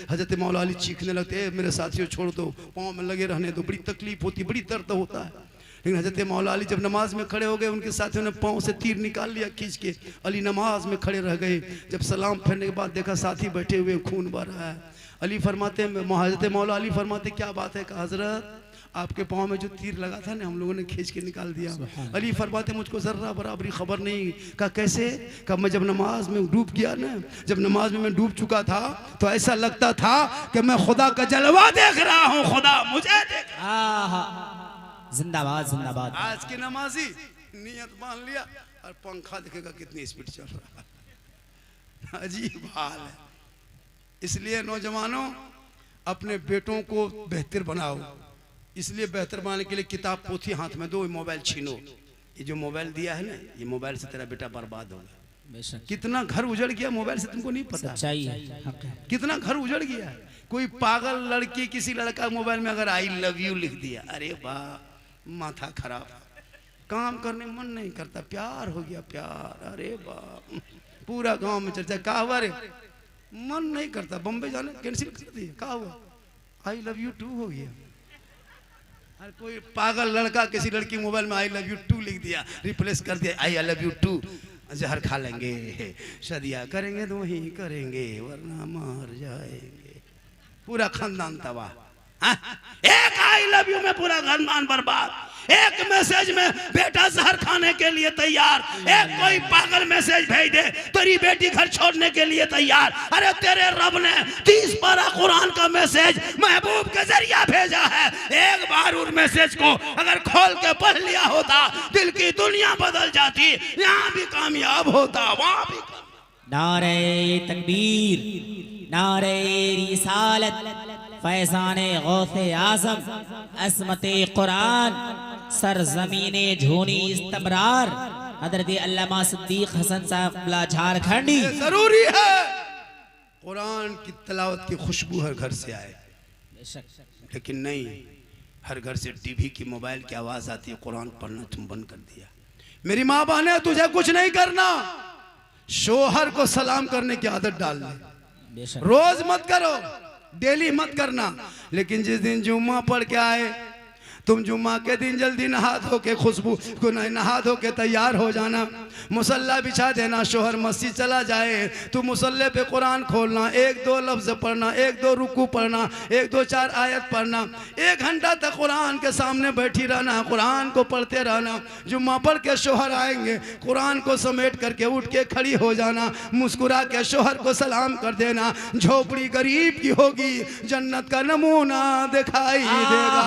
हजरत मौला अली चीखने लगते, मेरे साथियों छोड़ दो, पाँव में लगे रहने दो, बड़ी तकलीफ होती, बड़ी दर्द होता है। लेकिन हजरत मौला अली जब नमाज में खड़े हो गए, उनके साथियों ने पाँव से तीर निकाल लिया खींच के, अली नमाज में खड़े रह गए। जब सलाम फेरने के बाद देखा साथी बैठे हुए, खून बह रहा है। अली फरमाते, हजरत मौला अली फरमाते, क्या बात है? कहा हजरत आपके पाँव में जो तीर लगा था ना, हम लोगों ने खींच के निकाल दिया। अली फरमाते, मुझको जर्रा बराबरी खबर नहीं। कहा कैसे? कहा मैं जब नमाज में डूब गया ना, जब नमाज में मैं डूब चुका था तो ऐसा लगता था कि मैं खुदा का जलवा देख रहा हूँ, खुदा मुझे देख। जिंदाबाद जिंदाबाद। आज के नमाजी नियत मान लिया और पंखा देखेगा कितनी स्पीड चल रहा है, अजीब हाल है। इसलिए नौजवानों, अपने बेटों को बेहतर बनाओ। इसलिए बेहतर बनाने के लिए किताब पोथी हाथ में दो, मोबाइल छीनो। ये जो मोबाइल दिया है ना, ये मोबाइल से तेरा बेटा बर्बाद होगा। कितना घर उजड़ गया मोबाइल से, तुमको नहीं पता। सच्चाई है, कितना घर उजड़ गया है। कोई पागल लड़की किसी लड़का मोबाइल में अगर आई लव यू लिख दिया, अरे वाह, माथा खराब, काम करने मन नहीं करता, प्यार हो गया प्यार, अरे वाह, पूरा गांव में चर्चा। कहा हुआ रे, मन नहीं करता, बम्बई जाने कैंसिल कर दिया। कहा हुआ आई लव यू टू हो गया। अरे कोई पागल लड़का किसी लड़की मोबाइल में आई लव यू टू लिख दिया, रिप्लेस कर दिया आई लव यू टू। जहर खा लेंगे, शादियाँ करेंगे तो वही करेंगे, वरना मार जाएंगे। पूरा खानदान तबाह। एक आई लव यू में पूरा खानदान बर्बाद। एक मैसेज में बेटा जहर खाने के लिए तैयार। एक कोई पागल मैसेज भेज दे, तेरी बेटी घर छोड़ने के लिए तैयार। अरे तेरे रब ने 30 पारा कुरान का मैसेज महबूब के जरिया भेजा है। एक बार उस मैसेज को अगर खोल के पढ़ लिया होता, दिल की दुनिया बदल जाती, यहाँ भी कामयाब होता, वहाँ भी। नारे तकबीर, नारे रिसालत, फैज़ाने गौसे आज़म, असमते कुरान, सरज़मीने झूनी इस्तमरार, हज़रत अल्लामा सिद्दीक़ हसन साहब झारखंडी। जरूरी है कुरान की तिलावत की खुशबू हर घर से आए, लेकिन नहीं, हर घर से टीवी की मोबाइल की आवाज आती है, कुरान पढ़ना तुम बंद कर दिया। मेरी माँ बहने, तुझे कुछ नहीं करना, शोहर को सलाम करने की आदत डाल ले। रोज मत करो, डेली मत करना, लेकिन जिस दिन जुम्मा पढ़ के आए, तुम जुम्मा के दिन जल्दी नहा धो के, खुशबू को नहा धो के तैयार हो जाना, मुसल्ला बिछा देना, शोहर मस्जिद चला जाए, तू मुसल्ले पे कुरान खोलना, 1-2 लफ्ज पढ़ना, 1-2 रुकू पढ़ना, 1-2-4 आयत पढ़ना, 1 घंटा तक कुरान के सामने बैठी रहना, कुरान को पढ़ते रहना। जुम्मा पढ़ के शोहर आएंगे, कुरान को समेट करके उठ के खड़ी हो जाना, मुस्कुरा के शोहर को सलाम कर देना। झोपड़ी गरीब की होगी, जन्नत का नमूना दिखाई देगा।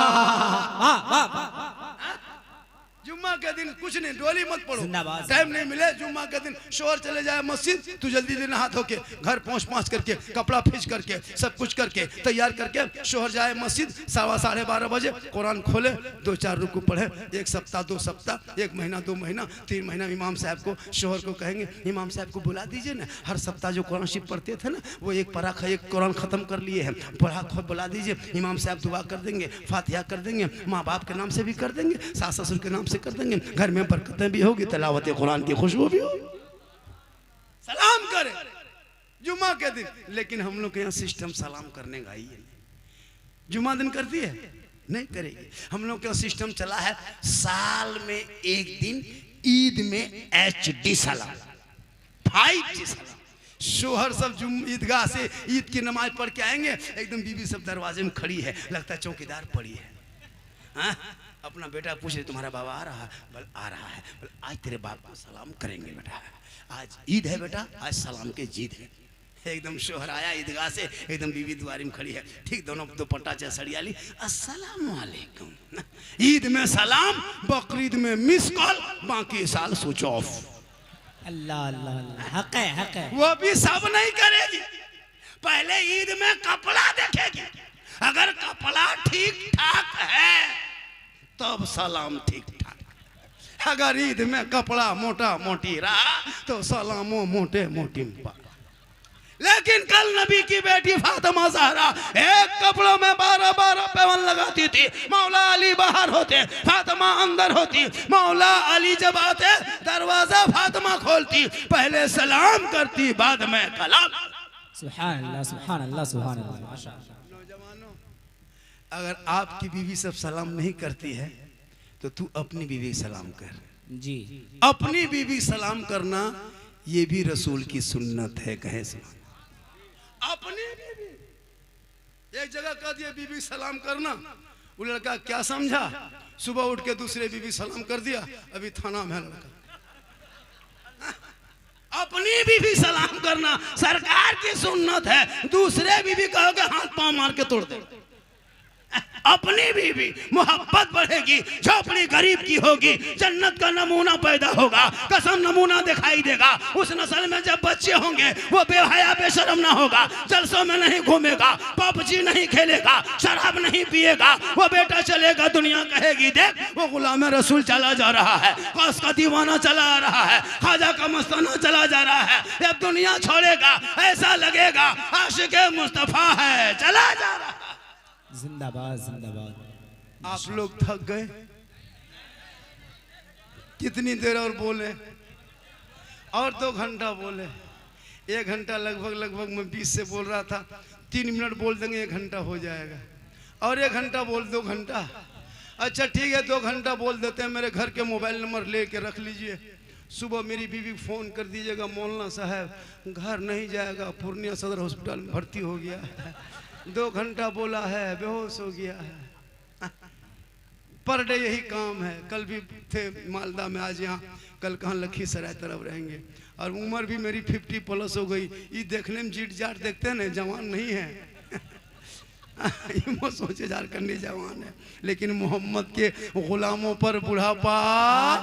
जुम्मा के दिन कुछ नहीं, डोली मत पड़ो, जिंदाबाद। टाइम नहीं मिले जुम्मा के दिन, शोहर चले जाए मस्जिद, तू जल्दी दिन नहा धो के घर पहुँच करके कपड़ा खींच करके सब कुछ करके तैयार करके शोहर जाए मस्जिद, 12:15 बजे कुरान खोले, 2-4 रुकू पढ़े, 1 सप्ताह 2 सप्ताह 1 महीना 2 महीना 3 महीना इमाम साहब को शोहर को कहेंगे इमाम साहब को बुला दीजिए ना, हर सप्ताह जो कुरान शरीफ पढ़ते थे ना वो एक पारा एक कुरान खत्म कर लिए हैं, पढ़ा बुला दीजिए, इमाम साहब दुआ कर देंगे, फातिहा कर देंगे, माँ बाप के नाम से भी कर देंगे, सास ससुर के नाम से कर देंगे, घर में बरकतें भी होगी, तिलावत कुरान की खुशबू भी होगी। सलाम करे जुम्मा के दिन, लेकिन हम लोग के यहाँ सिस्टम सलाम करने का ही है। जुम्मा दिन करती है नहीं करेगी। हम लोग का सिस्टम चला है साल में एक दिन ईद में HD सलाम, 5G सलाम। शोहर सब ईदगाह से ईद की नमाज पढ़ के आएंगे, एकदम बीवी सब दरवाजे में खड़ी है, लगता है चौकीदार पड़ी है। हाँ? अपना बेटा पूछ रहे तुम्हारा बाबा आ रहा है? बोल आ रहा है। बोल आज तेरे बाप को सलाम करेंगे बेटा, आज ईद है बेटा, आज सलाम के जीद है। एकदम शोहर आया ईदगाह से, एकदम बीवी द्वारी में खड़ी है, ठीक दोनों दुपट्टा चसड़िया ली, अस्सलाम वालेकुम। ईद में सलाम, बकरीद में मिस कॉल, बाकी साल स्विच ऑफ। अल्लाह अल्लाह, हक है हक है। वो भी सब नहीं करेगी, पहले ईद में कपड़ा देखेगी, अगर कपड़ा ठीक ठाक है तब सलाम ठीक ठाक, अगर ईद में कपड़ा मोटा मोटी रहा तो सलामो मोटे मोटी पा। लेकिन कल नबी की बेटी फातिमा ज़हरा एक कपड़ों में 12-12 पैबंद लगाती थी, मौला अली बाहर होते, फातिमा अंदर होती, मौला अली जब आते दरवाजा फातिमा खोलती, पहले सलाम करती बाद में कलाम। सुभान अल्लाह सुभान अल्लाह सुभान अल्लाह। माशाअल्लाह। नौजवानों, अगर आपकी बीवी सब सलाम नहीं करती है तो तू अपनी बीवी सलाम कर। जी, अपनी बीवी सलाम करना ये भी रसूल की सुन्नत है। कहे सुना अपनी बीवी, एक जगह कह दिया बीवी सलाम करना, वो लड़का क्या समझा, सुबह उठ के दूसरे बीवी सलाम कर दिया, अभी थाना में है लड़का। अपनी बीवी सलाम करना सरकार की सुन्नत है, दूसरे बीवी कहोगे हाथ पांव मार के तोड़ दे। अपनी बीवी मोहब्बत बढ़ेगी, झोपड़ी गरीब की होगी, जन्नत का नमूना पैदा होगा, कसम नमूना दिखाई देगा। उस नस्ल में जब बच्चे होंगे वो बेहया बेशरम ना होगा, जलसों में नहीं घूमेगा, पबजी नहीं खेलेगा, शराब नहीं पिएगा, वो बेटा चलेगा दुनिया कहेगी देख वो गुलाम रसूल चला जा रहा है, कौस का दीवाना चला आ रहा है, ख्वाजा का मस्ताना चला जा रहा है, जब दुनिया छोड़ेगा ऐसा लगेगा आशिक मुस्तफा है चला जा रहा है। जिंदाबाद जिंदाबाद। आप लोग थक गए, कितनी देर और बोले, और 2 घंटा बोले, 1 घंटा लगभग मैं 20 से बोल रहा था, 3 मिनट बोल देंगे 1 घंटा हो जाएगा, और 1 घंटा बोल 2 घंटा। अच्छा ठीक है 2 घंटा बोल देते हैं, मेरे घर के मोबाइल नंबर ले के रख लीजिए, सुबह मेरी बीवी फ़ोन कर दीजिएगा, मौलाना साहब घर नहीं जाएगा, पूर्णिया सदर हॉस्पिटल में भर्ती हो गया है, 2 घंटा बोला है बेहोश हो गया है। पर डे यही काम है, कल भी थे मालदा में, आज यहाँ, कल कहाँ लखीसराय तरफ रहेंगे, और उम्र भी मेरी 50+ हो गई। ये देखने में जीट जाट देखते हैं ना, जवान नहीं है वो सोचे झारखंडी जवान है, लेकिन मोहम्मद के गुलामों पर बुढ़ापा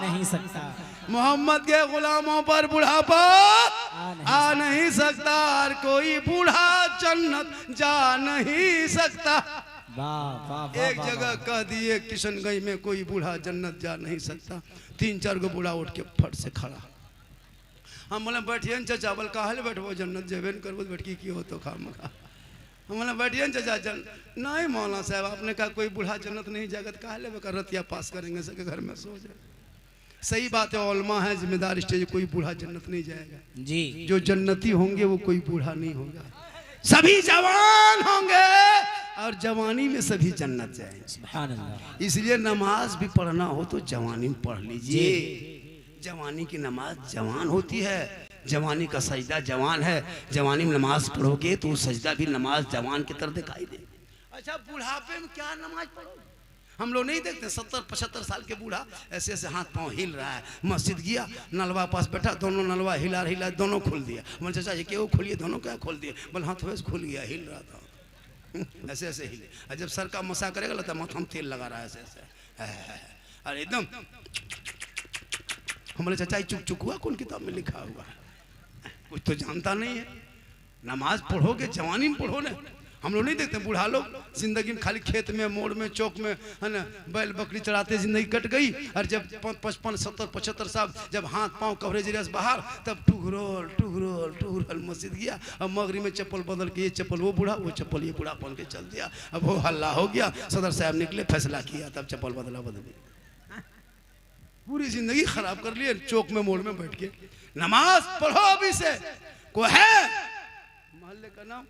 नहीं सकता, मोहम्मद के गुलामों पर बुढ़ापा आ नहीं सकता, और कोई बूढ़ा जन्नत जा नहीं सकता। वाह वाह। एक जगह कह दिए किशनगंज में कोई बूढ़ा जन्नत जा नहीं सकता, 3-4 गो बूढ़ा उठ के फट से खड़ा। हम बोले बैठिए न चाचा, बोल काहे बैठबो जन्नत जेबे न करबो, बैठकी की हो तो खाम खा। हम बोले बैठिए न चाचा, नहीं मौलाना साहब आपने कहा कोई बूढ़ा जन्नत नहीं जाएगा, काहे ले कर रतिया पास करेंगे, सबके घर में सो जाए। सही बात है, उलमा है जिम्मेदार स्टेज, कोई बूढ़ा जन्नत नहीं जाएगा जी, जो जन्नती होंगे वो कोई बूढ़ा नहीं होगा, सभी जवान होंगे और जवानी में सभी जन्नत जाएंगे। सुभान अल्लाह। इसलिए नमाज भी पढ़ना हो तो जवानी में पढ़ लीजिए, जवानी की नमाज जवान होती है, जवानी का सजदा जवान है, जवानी में नमाज पढ़ोगे तो सजदा भी नमाज जवान की तरह दिखाई दे। अच्छा बुढ़ापे में क्या नमाज पढ़ोगे, हम लोग नहीं देखते 70-75 साल के बूढ़ा ऐसे ऐसे हाथ पांव हिल रहा है, मस्जिद गया नलवा पास बैठा, दोनों नलवा हिला हिला दोनों खोल दिया, बोले चाचा ये क्यों खोलिए, दोनों क्या खोल दिए, बोले हाथ वैसे खुल गया, हिल रहा था ऐसे ऐसे हिले, और जब सर का मसा करेगा लगता है माथा में तेल लगा रहा है ऐसे ऐसे, और एकदम हमारे चाचा चुक चुक हुआ कौन किताब में लिखा हुआ है, कुछ तो जानता नहीं है। नमाज पढ़ोगे जवानी में पढ़ो ना। हम लोग नहीं देखते बूढ़ा लोग जिंदगी में खाली खेत में मोड़ में चौक में है ना बैल बकरी चढ़ाते जिंदगी कट गई, और जब 55 70 75 साल जब हाथ पांव कवरेज रस बाहर, तब टुघरोल टुघरोल टुघरोल मस्जिद गया, अब मगरी में चप्पल बदल के ये चप्पल वो बूढ़ा, वो चप्पल ये बूढ़ा पहन के चल दिया। अब वो हल्ला हो गया, सदर साहब निकले फैसला किया, तब चप्पल बदली, पूरी जिंदगी खराब कर लिए चौक में मोड़ में बैठ के। नमाज पढ़ो अभी से। कोई है मोहल्ले का नाम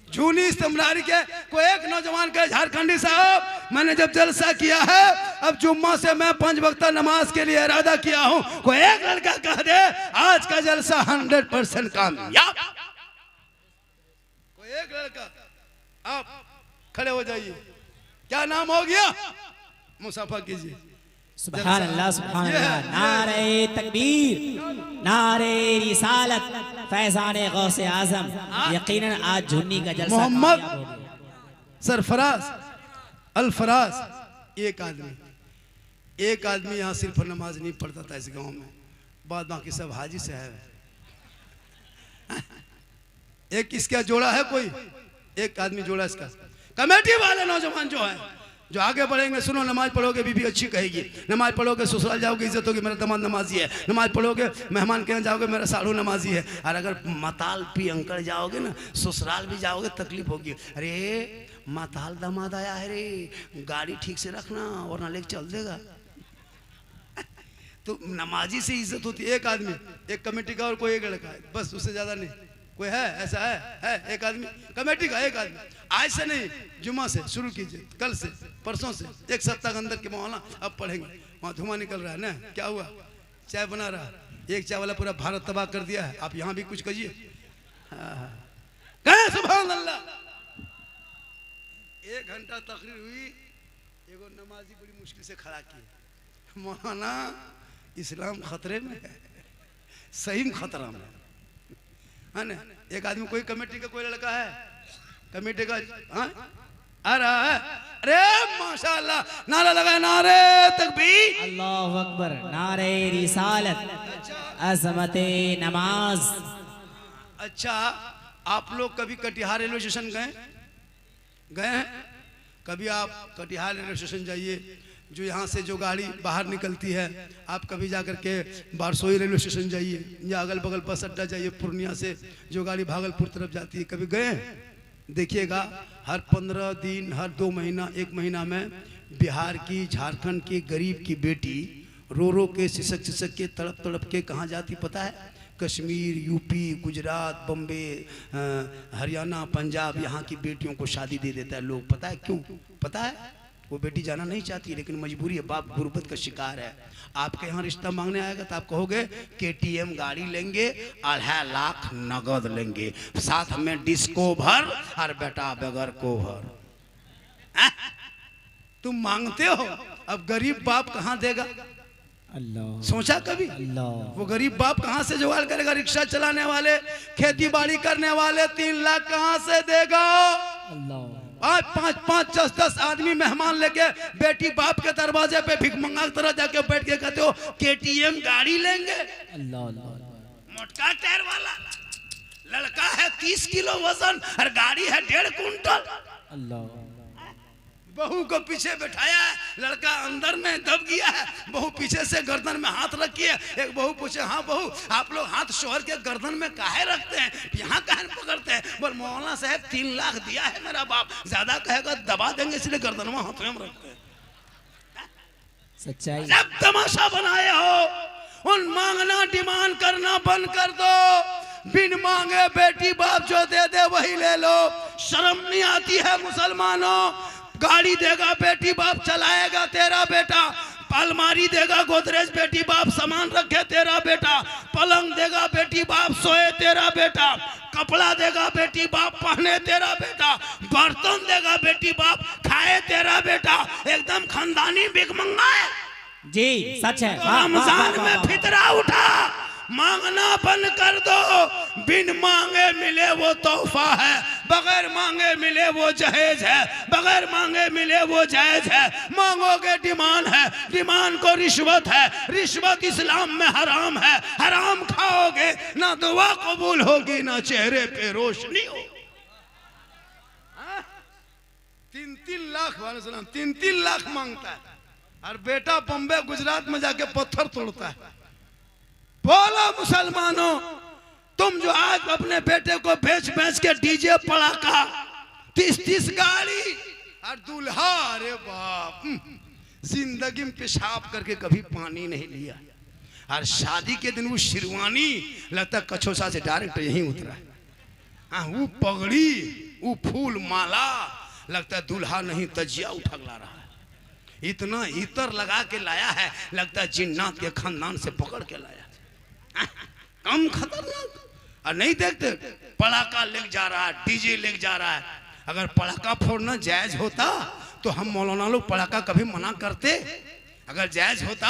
झूनी इस्तेमारी के, कोई एक नौजवान के झारखंडी साहब, मैंने जब जलसा किया है अब जुम्मा से मैं 5 वक्त नमाज के लिए इरादा किया हूं, कोई एक लड़का कह दे आज का जलसा 100% कामयाब। कोई एक लड़का, आप खड़े हो जाइए, क्या नाम हो गया, मुसाफा कीजिए। सुभान अल्लाह सुभान अल्लाह। नारे तकबीर, नारे रिसालत, फैज़ाने गौसे आज़म। यकीनन आज झुन्नी का जलसा मोहम्मद सरफराज अल-फराज, एक आदमी यहाँ सिर्फ नमाज नहीं पढ़ता था इस गांव में, बाद बाकी सब हाजी से है। एक इसका जोड़ा है, कोई एक आदमी जोड़ा इसका। कमेटी वाले नौजवान जो है जो आगे बढ़ेंगे, सुनो, नमाज पढ़ोगे बीबी अच्छी कहेगी, नमाज पढ़ोगे ससुराल जाओगे इज्जत होगी, मेरा दामाद नमाजी है, नमाज पढ़ोगे मेहमान के यहाँ जाओगे मेरा साढ़ू नमाजी है, और अगर मताल पी अंकड़ जाओगे ना, ससुराल भी जाओगे तकलीफ होगी, अरे मताल दामाद आया है रे, गाड़ी ठीक से रखना वरना लेके चल देगा। तो नमाजी से इज्जत होती है। एक आदमी, एक कमेटी का और कोई एक लड़का है, बस उससे ज्यादा नहीं कोई है। ऐसा है एक आदमी कमेटी का, एक आदमी। आज से नहीं, जुम्मा से शुरू कीजिए, कल से परसों से, एक सप्ताह के अंदर के मौलाना अब पढ़ेंगे। वहाँ धुआं निकल रहा है ना, क्या हुआ, चाय बना रहा है, एक चाय वाला पूरा भारत तबाह कर दिया है, आप यहाँ भी कुछ करिए। सुभान अल्लाह। 1 घंटा तकरीर हुई, एगो नमाजी बड़ी मुश्किल से खड़ा किए, मौलाना इस्लाम खतरे में है, सही में खतरा में है ना। एक आदमी, कोई कमेटी का कोई लड़का है कमेटी का, हाँ आ रहा है, अरे माशाअल्लाह, नारा लगा, नारे तकबीर, अल्लाहु अकबर, नारे रिसालत, अज़मते नमाज। अच्छा, आप लोग कभी कटिहार रेलवे स्टेशन गए हैं? कभी आप कटिहार रेलवे स्टेशन जाइए, जो यहाँ से जो गाड़ी बाहर निकलती है, आप कभी जाकर के बारसोई रेलवे स्टेशन जाइए, या अगल बगल बस अड्डा जाइए, पूर्णिया से जो गाड़ी भागलपुर तरफ जाती है, कभी गए हैं? देखिएगा, हर 15 दिन, हर 2 महीना, 1 महीना में बिहार की, झारखंड की गरीब की बेटी रो रो के, सिसक के, तड़प तड़प के कहाँ जाती पता है? कश्मीर, यूपी, गुजरात, बम्बे, हरियाणा, पंजाब, यहाँ की बेटियों को शादी दे देता है लोग। पता है क्यों? पता है? वो बेटी जाना नहीं चाहती, लेकिन मजबूरी है, बाप गुर्बत का शिकार है। आपके यहाँ रिश्ता मांगने आएगा तो आप कहोगे KTM गाड़ी लेंगे, 2.5 लाख नगद लेंगे, साथ में डिस्को भर और बेटा बगैर को भर। तुम मांगते हो, अब गरीब बाप कहाँ देगा? अल्लाह, सोचा कभी? वो गरीब बाप कहाँ से जुगाड़ करेगा? रिक्शा चलाने वाले, खेती बाड़ी करने वाले 3 लाख कहाँ से देगा? अल्लाह, आज 5-5, 10-10 आदमी मेहमान लेके बेटी बाप के दरवाजे पे भिख मंगा की तरह जाके बैठ के कहते हो KTM गाड़ी लेंगे। अल्लाह, मोटका टायर वाला लड़का है, 30 किलो वजन, और गाड़ी है 1.5 कुंटल। अल्लाह, बहू को पीछे बैठाया है, लड़का अंदर में दब गया है, बहू पीछे से गर्दन में हाथ रखी है। एक बहू पूछे, हाँ बहू, आप लोग हाथ शोहर के गर्दन में काहे रखते हैं, यहाँ काहे पकड़ते हैं? बोल, मौलाना साहब 3 लाख दिया है मेरा बाप, ज्यादा कहेगा दबा देंगे, इसलिए गर्दन में हाथ में रखते हैं। सच्चाई। जब तमाशा बनाए हो, उन मांगना डिमांड करना बंद कर दो। बिन मांगे बेटी बाप जो दे दे वही ले लो। शर्म नहीं आती है मुसलमानों? गाड़ी देगा बेटी बाप, चलाएगा तेरा बेटा। अलमारी देगा गोदरेज, बेटी बाप सामान रखे तेरा बेटा। पलंग देगा बेटी बाप, सोए तेरा बेटा। कपड़ा देगा बेटी बाप, पहने तेरा बेटा। बर्तन देगा बेटी बाप, खाए तेरा बेटा। एकदम खानदानी भिखमंगा है जी, सच है। रमजान में फितरा उठा, मांगना बंद कर दो। बिन मांगे मिले वो तोहफा है, बगैर मांगे मिले वो जहेज है, बगैर मांगे मिले वो जायज है। मांगोगे डिमांड है, डिमांड को रिश्वत है, रिश्वत इस्लाम में हराम है। हराम खाओगे ना दुआ कबूल होगी ना चेहरे पे रोशनी हो। 3-3 लाख वाले सलाम 3-3 लाख मांगता है और बेटा बम्बे गुजरात में जाके पत्थर तोड़ता है। बोलो मुसलमानों, तुम जो आज अपने बेटे को बेच बेच के डीजे पड़ाका 30-30 गाड़ी और दूल्हा, अरे बाप, जिंदगी में पेशाब करके कभी पानी नहीं लिया और शादी के दिन वो शेरवानी लगता कछोसा से डायरेक्ट यहीं उतरा है। हाँ, वो पगड़ी, वो फूल माला लगता है दूल्हा नहीं तजिया उठा ला रहा है। इतना इतर लगा के लाया है, लगता है जिन्नात के खानदान से पकड़ के लाया। कम खतरनाक। और नहीं देखते पड़ाका लेके जा रहा है, डीजे लेके जा रहा है। अगर पड़ाका फोड़ना जायज होता तो हम मौलाना लोग पड़ाका कभी मना करते? अगर जायज होता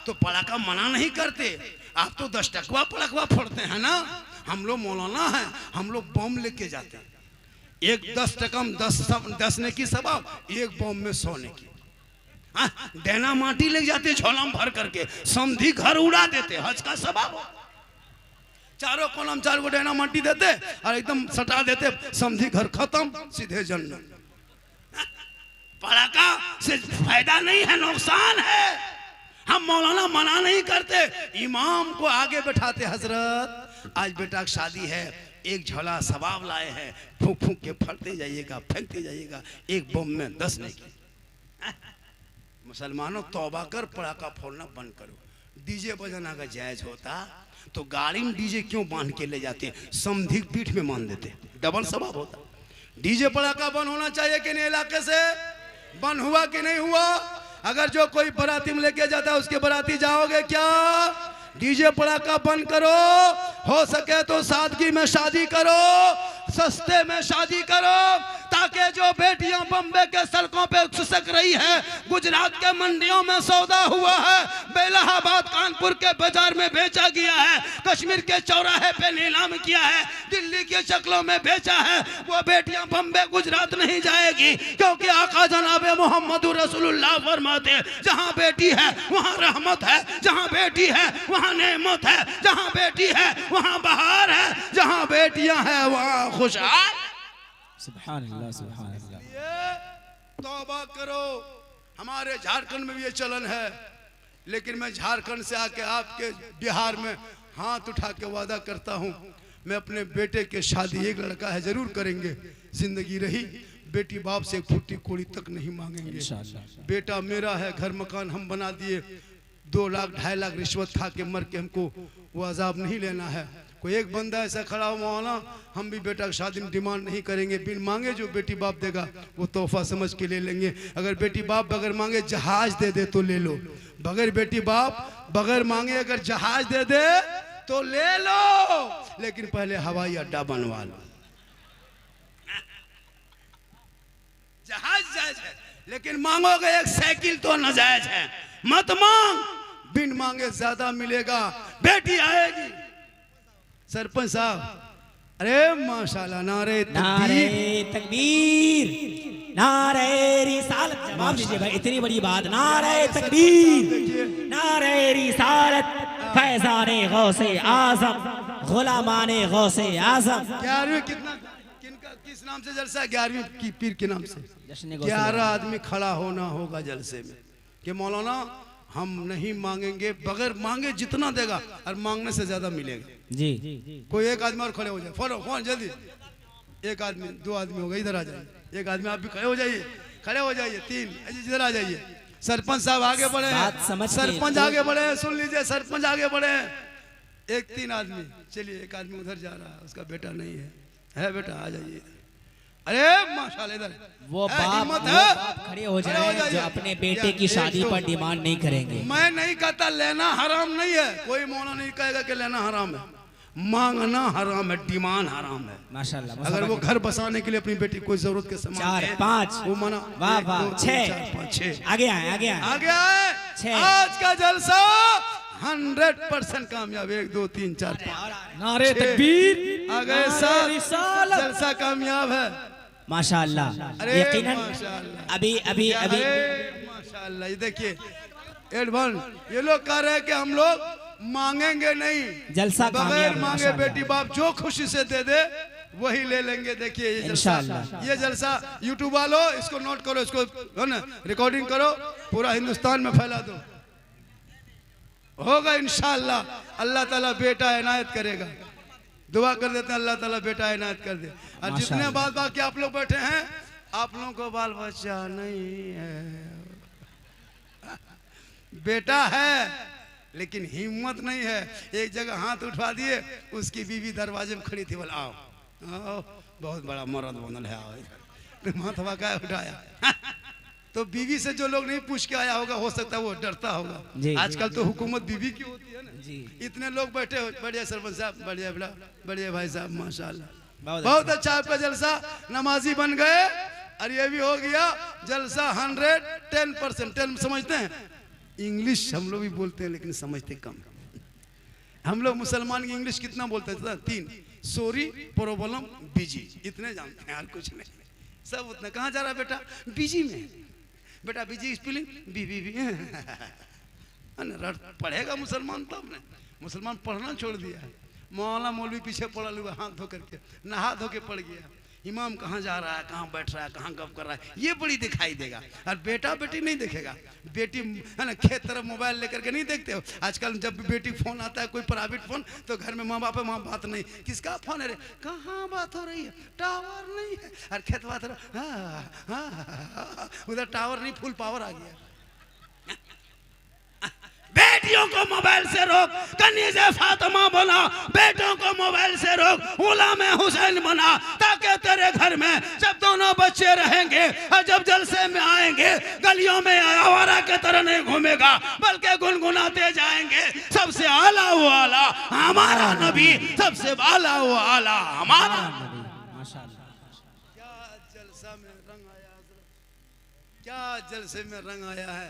तो पड़ाका मना नहीं करते। आप तो 10 टकवा पड़ाका फोड़ते हैं ना, हम लोग मौलाना हैं, हम लोग बम लेके जाते हैं। एक 10 टका में 10 ने की सवाब, एक बम में 100 ने की। देना माटी ले जाते झोला में भर करके, समधी घर उड़ा देते, हज का सवाब। चारों कोलम 4 गो देना माटी देते और एकदम सटा देते, समधी घर खत्म, सीधे जन्नत। पड़ाका से फायदा नहीं है, नुकसान है। हम मौलाना मना नहीं करते, इमाम को आगे बैठाते, हजरत आज बेटा की शादी है, एक झोला सवाब लाए हैं, फूंक फूंक के फटते जाइएगा, फेंकते जाइएगा, एक बम में 10 नहीं की। मुसलमानों तौबा कर, पड़ाका फोड़ना बंद करो। डीजे बजाना अगर जायज होता तो गाड़ी में डीजे क्यों बांध के ले जाते? समधी पीठ में मान देते, डबल सवाब होता। डीजे पड़ाका बंद होना चाहिए कि नहीं? इलाके से बंद हुआ कि नहीं हुआ? अगर जो कोई बाराती में लेके जाता है उसके बाराती जाओगे क्या? डीजे पड़ाका बंद करो, हो सके तो सादगी में शादी करो, सस्ते में शादी करो, ताकि जो बेटियां बम्बे के सड़कों पे सुसक रही है, गुजरात के मंडियों में सौदा हुआ है, बेलाहाबाद कानपुर के बाजार में बेचा गया है, कश्मीर के चौराहे पे नीलाम किया है, दिल्ली के शक्लों में बेचा है, वो बेटियां बम्बे गुजरात नहीं जाएगी, क्योंकि आका जनाबे मोहम्मद रसूलुल्लाह फरमाते, जहां बेटी है वहां रहमत है, जहां बेटी है वहां नेमत है, जहां बेटी है वहां बहार है, जहां बेटियां हैं वहां खुशहाल। सुभान अल्लाह, सुभान अल्लाह। तौबा करो। हमारे झारखंड में भी ये चलन है, लेकिन मैं झारखंड से आके आपके बिहार में हाथ उठा के वादा करता हूँ, मैं अपने बेटे के शादी, एक लड़का है जरूर करेंगे, जिंदगी रही बेटी बाप से फुट्टी कोड़ी तक नहीं मांगेंगे। बेटा मेरा है, घर मकान हम बना दिए, 2 लाख 2.5 लाख रिश्वत खा के मर के हमको वो अजाब नहीं लेना है। कोई एक बंदा ऐसा खड़ा हो, मौलाना हम भी बेटा की शादी में डिमांड नहीं करेंगे, बिन मांगे जो बेटी बाप देगा वो तोहफा समझ के ले लेंगे। अगर बेटी बाप बगैर मांगे जहाज दे दे तो ले लो, बगैर बेटी बाप बगैर मांगे अगर जहाज दे दे तो ले लो, लेकिन पहले हवाई अड्डा बनवा लो। जहाज जायज है, लेकिन मांगोगे एक साइकिल तो नाजायज है। मत मांग, बिन मांगे ज्यादा मिलेगा, बेटी आएगी। सरपंच साहब, अरे माशाल्लाह, नारे तकबीर, नारे रिसालत। जवाब दीजिए भाई, इतनी बड़ी बात। नारे तकबीर, नारे रिसालत, फैज़ाने गौसे आज़म, गुलामाने गौसे आज़म। 11वीं किस नाम से जलसा है? 11वीं की पीर के नाम से 11 आदमी खड़ा होना होगा जलसे में कि मौलाना हम नहीं मांगेंगे, बगैर मांगे जितना देगा और मांगने से ज्यादा मिलेगा। जी, कोई एक आदमी और खड़े हो जाए, फॉलो कौन जल्दी, एक आदमी, 2 आदमी हो गए, इधर आ जाइए, एक आदमी आप भी खड़े हो जाइए, खड़े हो जाइए, 3 इधर आ जाइए। सरपंच साहब आगे बढ़े, सरपंच आगे बढ़े, सुन लीजिए, सरपंच आगे बढ़े। 1-3 आदमी, चलिए, एक आदमी उधर जा रहा है, उसका बेटा नहीं है बेटा आ जाइए। अरे माशाल्लाह, इधर वो बाप खड़े हो जाए जो अपने बेटे की शादी पर डिमांड नहीं करेंगे। मैं नहीं कहता लेना हराम नहीं है, कोई मौला नहीं कहेगा कि लेना हराम है, मांगना हराम है, डिमांड हराम है। माशाल्लाह। अगर वो घर बसाने के लिए अपनी बेटी कोई जरूरत के सामान 4, 5 वो मना, वाह वाह, 6 आगे आए, आगे आए, आगे आए। 6 आज का जलसा 100% कामयाब। 1 2 3 4 5 नारे तकबीर, आ गए नारे साहब, रिसालत। जलसा कामयाब है। माशाअल्लाह। अरे यकीनन माशाअल्लाह, अभी अभी अभी अरे माशाअल्लाह। ये देखिए एडवांस, ये लोग कह रहे हैं कि हम लोग मांगेंगे नहीं, जलसा बगैर कामयाब, मांगे माशाअल्लाह। बेटी बाप जो खुशी से दे दे वही ले लेंगे। देखिए ये जलसा, इंशाअल्लाह। ये जलसा यूट्यूब वालों इसको नोट करो, इसको है ना रिकॉर्डिंग करो, पूरा हिंदुस्तान में फैला दो। होगा इंशाअल्लाह। अल्लाह ताला बेटा इनायत करेगा। दुआ कर देते हैं अल्लाह ताला बेटा इनायत कर दे। और जितने बात बाकी आप लोग बैठे हैं, आप लोगों को बाल बच्चा नहीं है, बेटा है लेकिन हिम्मत नहीं है। एक जगह हाथ उठवा दिए, उसकी बीवी दरवाजे में खड़ी थी, बोला आओ आओ, बहुत बड़ा मर्द बनल है, आओ इधर। हाथ हवा का उठाया तो बीवी से जो लोग नहीं पूछ के आया होगा, हो सकता है वो डरता होगा। आजकल तो हुकूमत बीवी की होती है ना। इतने लोग बैठे हो, बढ़िया सरपंच साहब, बढ़िया बेटा, बढ़िया भाई साहब, माशाल्लाह बहुत अच्छा आपका जलसा। नमाजी बन गए और ये भी हो गया जलसा 110%। 10 समझते हैं इंग्लिश हम लोग भी बोलते हैं लेकिन समझते कम। हम लोग मुसलमान की इंग्लिश कितना बोलते हैं? 3, सॉरी, प्रॉब्लम, बिजी, इतने जानते हैं और कुछ नहीं। सब उतना। कहाँ जा रहा है बेटा? बिजी में। बेटा busy spelling B B B पढ़ेगा मुसलमान तब ने। मुसलमान पढ़ना छोड़ दिया है। मौला मौलवी पीछे पड़ा हुआ, हाथ धो करके, नहा धो के पड़ गया। इमाम कहाँ जा रहा है, कहाँ बैठ रहा है, कहाँ गप कर रहा है, ये बड़ी दिखाई देगा। और बेटा बेटी नहीं देखेगा। बेटी है ना खेत तरफ मोबाइल लेकर के नहीं देखते हो। आजकल जब बेटी फोन आता है, कोई प्राइवेट फोन, तो घर में माँ बाप है, माँ बात नहीं, किसका फोन है रे, कहाँ बात हो रही है, टावर नहीं है। और खेत बात उधर टावर नहीं, फुल पावर आ गया। बेटियों को मोबाइल से रोक, कनीज़े फातिमा बना, बेटों को मोबाइल से रोक, गुलाम हुसैन बना, ताकि तेरे घर में जब दोनों बच्चे रहेंगे और जब जलसे में आएंगे, गलियों में आवारा के तरह नहीं घूमेगा, बल्कि गुनगुनाते जाएंगे, सबसे आला वो आला हमारा नबी, सबसे आला वो आला हमारा नबी। माशाअल्लाह, क्या जलसा में रंग आया, क्या जलसे में रंग आया है।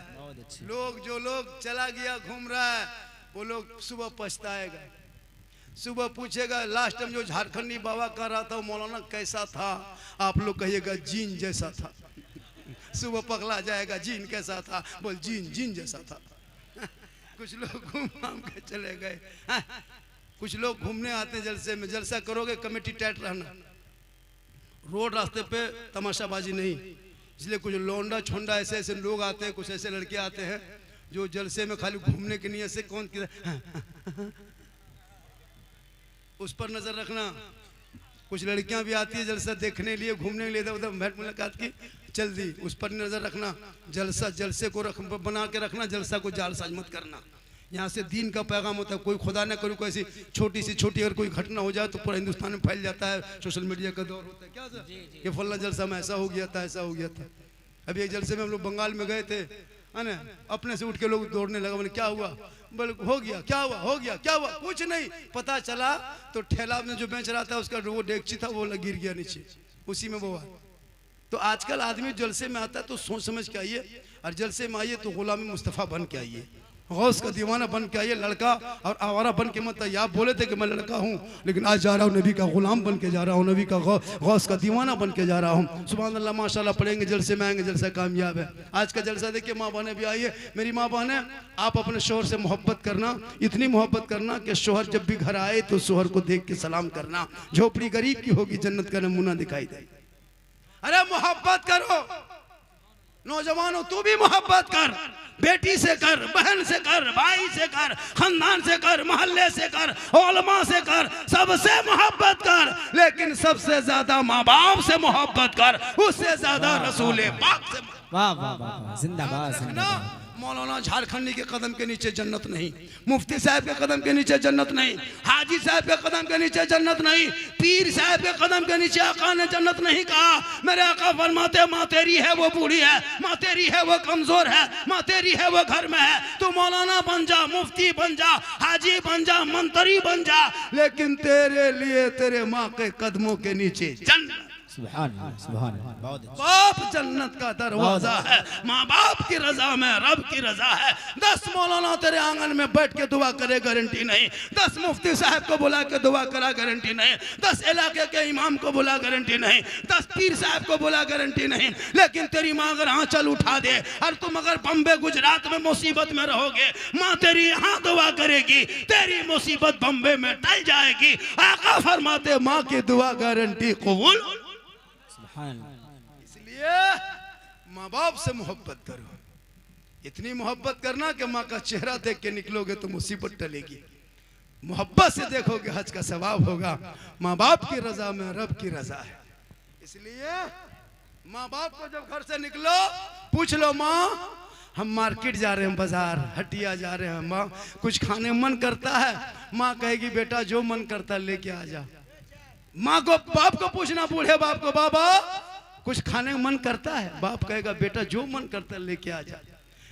लोग जो लोग चला गया घूम रहा है, वो लोग सुबह पछताएगा। सुबह पूछेगा लास्ट टाइम जो झारखंडी बाबा कर रहा था मौलाना कैसा था, आप लोग कहिएगा जीन जैसा था। सुबह पगला जाएगा, जीन कैसा था, बोल जीन जीन जैसा था। कुछ लोग घूम घाम के चले गए। कुछ लोग घूमने आते हैं जलसे में। जलसा करोगे कमेटी टाइट रहना, रोड रास्ते पे तमाशाबाजी नहीं। इसलिए कुछ लौंडा छोंडा ऐसे ऐसे लोग आते हैं, कुछ ऐसे लड़के आते हैं जो जलसे में खाली घूमने की नियत से कौन किधर उस पर नजर रखना। कुछ लड़कियां भी आती है जलसा देखने लिए, घूमने के लिए, उधर भेंट मुलाकात की चल दी, उस पर नजर रखना। जलसा जलसे को बना के रखना, जलसा को जालसाज मत करना। यहाँ से दीन का पैगाम होता है। कोई खुदा न करे कोई ऐसी छोटी सी छोटी अगर कोई घटना हो जाए तो पूरा हिंदुस्तान में फैल जाता है। सोशल मीडिया का दौर होता है, क्या सर ये फलना जलसा में ऐसा हो गया था, ऐसा हो गया था। अभी एक जलसे में हम लोग बंगाल में गए थे, है ना, अपने से उठ के लोग दौड़ने लगा। बोले क्या हुआ, बोले हो गया, क्या हुआ, हो गया, क्या हुआ, कुछ नहीं। पता चला तो ठेला में जो बेच रहा था उसका वो डेगची था, वो गिर गया नीचे, उसी में वो हुआ। तो आजकल आदमी जलसे में आता है तो सोच समझ के आइए, और जलसे में आइए तो गुलामी मुस्तफ़ा बन के आइए, गौस का दीवाना बन के आइए। लड़का और आवारा बन के मत आइए। आप बोले थे कि मैं लड़का हूँ, लेकिन आज जा रहा हूँ नबी का गुलाम बन के जा रहा हूँ, नबी का गौस का दीवाना बन के जा रहा हूँ। सुभान अल्लाह, माशाल्लाह पढ़ेंगे, जलसे में आएंगे, जलसा कामयाब है। आज का जलसा देखिए, माँ बहने भी आइए। मेरी माँ बहने, आप अपने शोहर से मोहब्बत करना, इतनी मोहब्बत करना कि शोहर जब भी घर आए तो शोहर को देख के सलाम करना। झोपड़ी गरीब की होगी, जन्नत का नमूना दिखाई दे। अरे मोहब्बत करो नौजवानों, तू भी मोहब्बत कर, बेटी से कर, बहन से कर, भाई से कर, खानदान से कर, मोहल्ले से कर, उलमा से कर, सबसे मोहब्बत कर। लेकिन सबसे ज्यादा माँ बाप से मोहब्बत कर, उससे ज्यादा रसूल पाक से। वाह वाह वाह, जिंदाबाद जिंदाबाद। मौलाना झारखंडी के कदम के नीचे जन्नत नहीं, मुफ्ती साहब के कदम के नीचे जन्नत नहीं, हाजी साहब के कदम के नीचे जन्नत नहीं, पीर साहब के कदम के नीचे आका ने जन्नत नहीं कहा। मेरे आका फरमाते माँ तेरी है वो बूढ़ी है, माँ तेरी है वो कमजोर है, माँ तेरी है वो घर में है। तू मौलाना बन जा, मुफ्ती बन जा, हाजी बन जा, मंत्री बन जा, लेकिन तेरे लिए तेरे माँ के कदमों के नीचे जन्नत। सुभान अल्लाह, सुभान अल्लाह, बहुत अच्छा। बाप जन्नत का दरवाजा है, माँ बाप की रजा में रब की रजा है। 10 मौलाना तेरे आंगन में बैठ के दुआ करे गारंटी नहीं, 10 मुफ्ती साहब को बुला के दुआ करा गारंटी नहीं, 10 इलाके के इमाम को बुला गारंटी नहीं, 10 पीर साहब को बुला गारंटी नहीं। लेकिन तेरी माँ अगर आंचल उठा दे और तुम अगर बम्बे गुजरात में मुसीबत में रहोगे, माँ तेरी यहाँ दुआ करेगी, तेरी मुसीबत बम्बे में टल जाएगी। आका फरमाते माँ की दुआ गारंटी कबूल। इसलिए माँ बाप से मोहब्बत करो, इतनी मोहब्बत करना कि माँ का चेहरा देख के निकलोगे तो मुसीबत टलेगी। मोहब्बत से देखोगे हज का सवाब होगा। माँ बाप की रजा में रब की रजा है। इसलिए माँ बाप को जब घर से निकलो पूछ लो, माँ हम मार्केट जा रहे हैं, बाजार हटिया जा रहे हैं, माँ कुछ खाने मन करता है? माँ कहेगी बेटा जो मन करता है लेके आ जा। माँ को बाप को पूछना, बूढ़े बाप को, बाबा कुछ खाने में मन करता है? बाप कहेगा बेटा जो मन करता है लेके आ जा।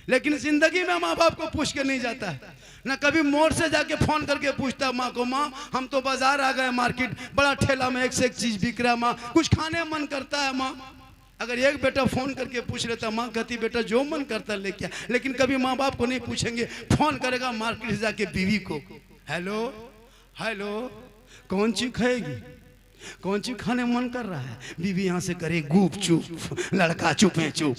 लेकिन जिंदगी में माँ बाप को पूछ के नहीं जाता है, ना कभी मोड़ से जाके फोन करके पूछता माँ को, माँ हम तो बाजार आ गए, मार्केट बड़ा ठेला में एक से एक चीज बिक रहा है, माँ कुछ खाने में मन करता है? माँ अगर एक बेटा फोन करके पूछ लेता, माँ कहती बेटा जो मन करता है लेके आ। लेकिन कभी माँ बाप को नहीं पूछेंगे, फोन करेगा मार्केट से जाके बीवी को, हेलो हेलो कौन चीज खाएगी, कौन चीज खाने मन कर रहा है? बीवी यहाँ से करे गुप चुप, लड़का चुपे चुप।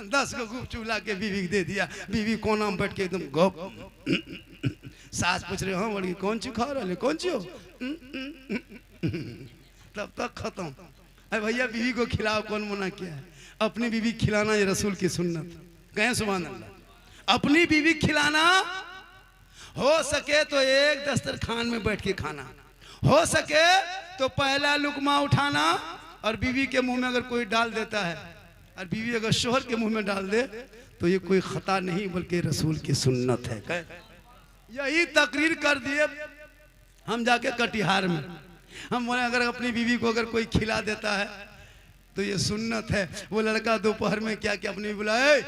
10 को गुप चुप ला के बीवी दे दिया। बीवी कोना में बैठ के एकदम गप। सास पूछ रहे हाँ बड़ी कौन चीज खा रहे, कौन चीज हो? तब तक खत्म। अरे भैया बीवी को खिलाओ, कौन मना किया है? अपनी बीवी खिलाना ये रसूल की सुन्नत। कहें सुभान अल्लाह। अपनी बीवी खिलाना, हो सके तो एक दस्तरखान में बैठ के खाना, हो सके तो पहला लुकमा उठाना और बीवी के मुंह में अगर कोई डाल देता है और बीवी अगर शोहर के मुंह में डाल दे तो ये कोई खता नहीं बल्कि रसूल की सुन्नत है। यही तकरीर कर दिए हम जाके कटिहार में। हम बोले अगर अपनी बीवी को अगर कोई खिला देता है तो ये सुन्नत है। वो लड़का दोपहर में क्या क्या अपनी बुलाए,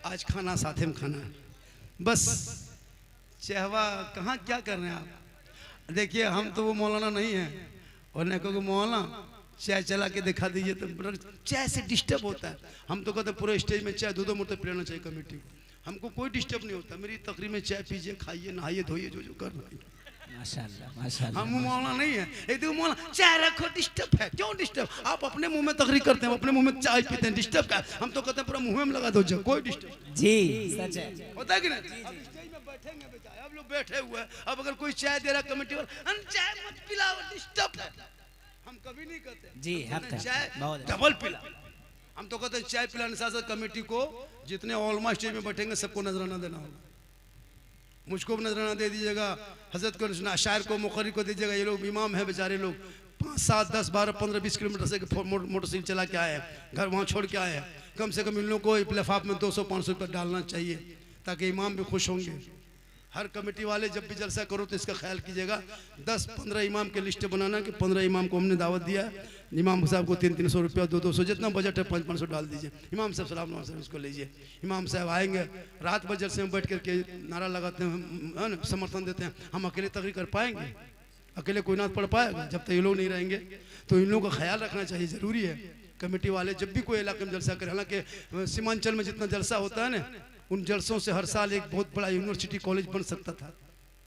आज खाना साथे में खाना है। बस चहवा कहाँ क्या कर रहे हैं आप? देखिए हम तो वो मौलाना नहीं है, और नहीं कहोगे मौलाना चाय चला के दिखा दीजिए, तो चाय से डिस्टर्ब होता है। हम तो कहते हैं पूरे स्टेज में चाय 2-2 मोटे पिलाना चाहिए कमेटी को। हमको कोई डिस्टर्ब नहीं होता। मेरी तकरीर में चाय पीजिए, खाइए, नहाइए, धोइए, जो जो करना है। माशाल्लाह माशाल्लाह। हम मौलाना नहीं है। एक दिन मौलाना चाय रखो, डिस्टर्ब है। क्यों डिस्टर्ब? आप अपने मुंह में तकरीर करते हैं, अपने मुंह में चाय पीते हैं, डिस्टर्ब का? हम तो कहते हैं पूरा मुंह में लगा दो, कोई डिस्टर्ब जी सच है, होता है कि नहीं? स्टेज में बैठेंगे बेटा, अब लोग बैठे हुए हैं, अब अगर कोई चाय दे रहा कमेटी वाला, चाय मत पिलाओ, डिस्टर्ब है। हम कभी नहीं कहते जी हक है, चाय बहुत डबल पिला। हम तो कहते हैं चाय पिलाने साथ कमेटी को जितने ऑलमा स्टेज में बैठेंगे सबको नजराना देना होगा। मुझको भी नजराना दे दीजिएगा, हजरत को, शायर को, मुखरी को दीजिएगा। ये लोग इमाम है बेचारे लोग, 5, 7, 10, 12, 15, 20 किलोमीटर से मोटरसाइकिल चला के आए हैं, घर वहाँ छोड़ के आए हैं। कम से कम इन लोगों को लिफाफ में 200-500 रुपये डालना चाहिए ताकि इमाम भी खुश होंगे। हर कमेटी वाले जब भी जलसा करो तो इसका ख्याल कीजिएगा, 10-15 इमाम के लिस्ट बनाना कि 15 इमाम को हमने दावत दिया है, इमाम साहब को 300-300 रुपया, 200-200 जितना बजट है 500-500 डाल दीजिए। इमाम साहब सलाम उसको लीजिए। इमाम साहब आएंगे, रात भर जलसे में बैठ करके नारा लगाते हैं, समर्थन देते हैं। हम अकेले तकरीर कर पाएंगे? अकेले कोई नात पढ़ पाएगा? जब तक ये लोग नहीं रहेंगे तो इन लोगों का ख्याल रखना चाहिए, ज़रूरी है। कमेटी वाले जब भी कोई इलाके में जलसा करें, हालांकि सीमांचल में जितना जलसा होता है ना, उन जलसों से हर साल एक बहुत बड़ा यूनिवर्सिटी कॉलेज बन सकता था।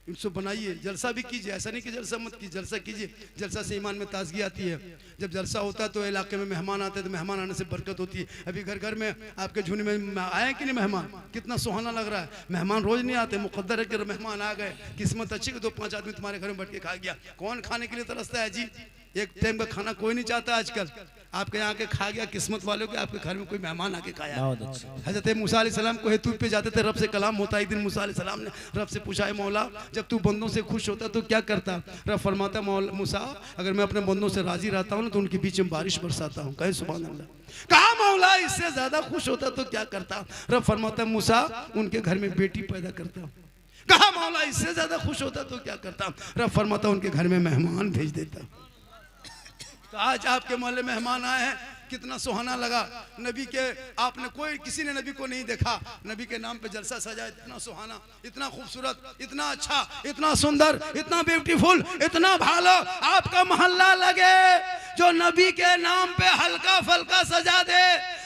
इनको बनाइए, जलसा भी कीजिए, ऐसा नहीं कि जलसा मत कीजिए, जलसा कीजिए। जलसा से ईमान में ताजगी आती है। जब जलसा होता है तो इलाके में मेहमान आते हैं, तो मेहमान आने से बरकत होती है। अभी घर घर में आपके झुंड में आए कि नहीं मेहमान? कितना सुहाना लग रहा है। मेहमान रोज नहीं आते, मुकद्दर है कि मेहमान आ गए, किस्मत अच्छी कि 2-5 आदमी तुम्हारे घर में बैठ के खा गया। कौन खाने के लिए तरसता है जी? एक टाइम का खाना कोई नहीं चाहता आजकल। आपके यहाँ के खा गया, किस्मत वालों के आपके घर में कोई मेहमान आके खाया। हजरत मूसा अलैहिस्सलाम को हेतु पे जाते थे, रब से कलाम होता। एक दिन मूसा अलैहिस्सलाम ने रब से पूछा, है मौला जब तू बंदों से खुश होता तो क्या करता? रब फरमाता, मूसा अगर मैं अपने बंदों से राजी रहता हूँ ना तो उनके बीच में बारिश बरसाता हूँ। कहे सुभान अल्लाह। कहा मौला इससे ज्यादा खुश होता तो क्या करता? रब फरमाता, मूसा उनके घर में बेटी पैदा करता हूँ। कहा मौला इससे ज्यादा खुश होता तो क्या करता? रब फरमाता, उनके घर में मेहमान भेज देता। तो आज आपके मोहल्ले मेहमान आए हैं, कितना सुहाना लगा। नबी के आपने कोई किसी ने नबी को नहीं देखा, नबी के नाम पे जलसा सजा, इतना सुहाना, इतना खूबसूरत, इतना अच्छा, इतना सुंदर, इतना ब्यूटीफुल, इतना भालो। आपका मोहल्ला लगे जो नबी के नाम पे हल्का फल्का सजा दे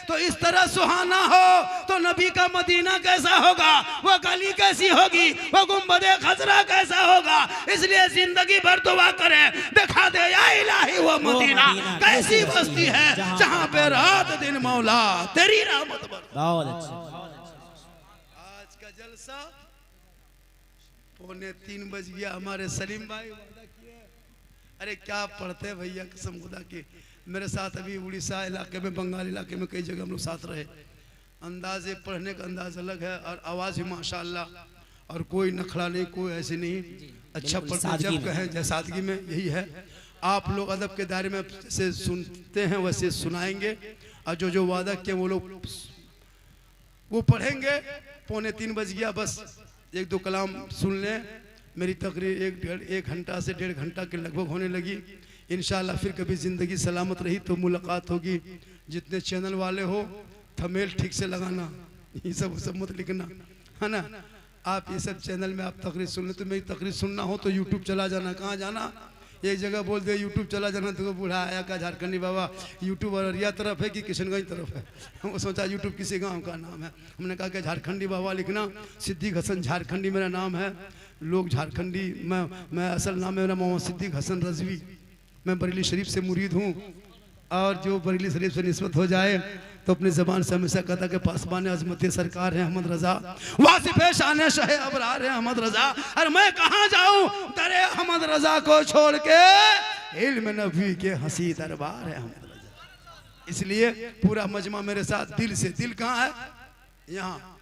तो इस तरह सुहाना हो, तो नबी का मदीना कैसा होगा, वो गली कैसी होगी, वो गुंबदे खजरा कैसा होगा। इसलिए जिंदगी भर दुआ करें, दिखा दे या इलाही वो मदीना कैसी बस्ती है जहां पे रात दिन मौला तेरी रहमत बरसे। बहुत अच्छा। आज का जलसा 2:45 बज गया। हमारे सलीम भाई वादा किए, अरे क्या पढ़ते भैया, कसम खुदा की। मेरे साथ अभी उड़ीसा इलाके में, बंगाल इलाके में कई जगह हम लोग साथ रहे। अंदाज़े पढ़ने का अंदाज अलग है और आवाज़ भी माशाल्लाह, और कोई नखड़ा नहीं, कोई ऐसे नहीं, अच्छा पढ़ते जब कहें जय सादगी में। यही है, आप लोग अदब के दायरे में से सुनते हैं वैसे सुनाएंगे, और जो जो वादा किए वो लोग वो पढ़ेंगे। 2:45 बज गया, बस 1-2 कलाम सुन लें। मेरी तकरीर 1 घंटा से 1.5 घंटा के लगभग होने लगी। इंशाल्लाह फिर कभी ज़िंदगी सलामत रही तो मुलाकात होगी। जितने चैनल वाले हो थंबनेल ठीक से लगाना, ये सब मत लिखना, है ना। आप ये सब चैनल में आप तकरीर सुन ले, तो मेरी तकरीर सुनना हो तो यूट्यूब चला जाना। कहाँ जाना, एक जगह बोल दे यूट्यूब चला जाना तो बूढ़ा आया का झारखंडी बाबा यूट्यूब अररिया तरफ है कि किशनगंज तरफ है। वो सोचा यूट्यूब किसी गांव का नाम है। हमने कहा कि झारखंडी बाबा लिखना, सिद्दीक हसन झारखंडी मेरा नाम है। लोग झारखंडी, मैं असल नाम है मेरा मोहम्मद सिद्दीक हसन रजवी। मैं बरेली शरीफ से मुरीद हूँ, और जो बरेली शरीफ से निस्बत हो जाए तो अपनी ज़बान से हमेशा कहता कि पासबान अजमत सरकार है अहमद रज़ा, वासिफ शान शहे अबरार है अहमद रज़ा। और मैं कहाँ जाऊँ तेरे अहमद रज़ा को छोड़ के, इल्म नबी के हंसी दरबार है अहमद रज़ा। इसलिए पूरा मजमा मेरे साथ दिल से। दिल कहाँ है, यहाँ।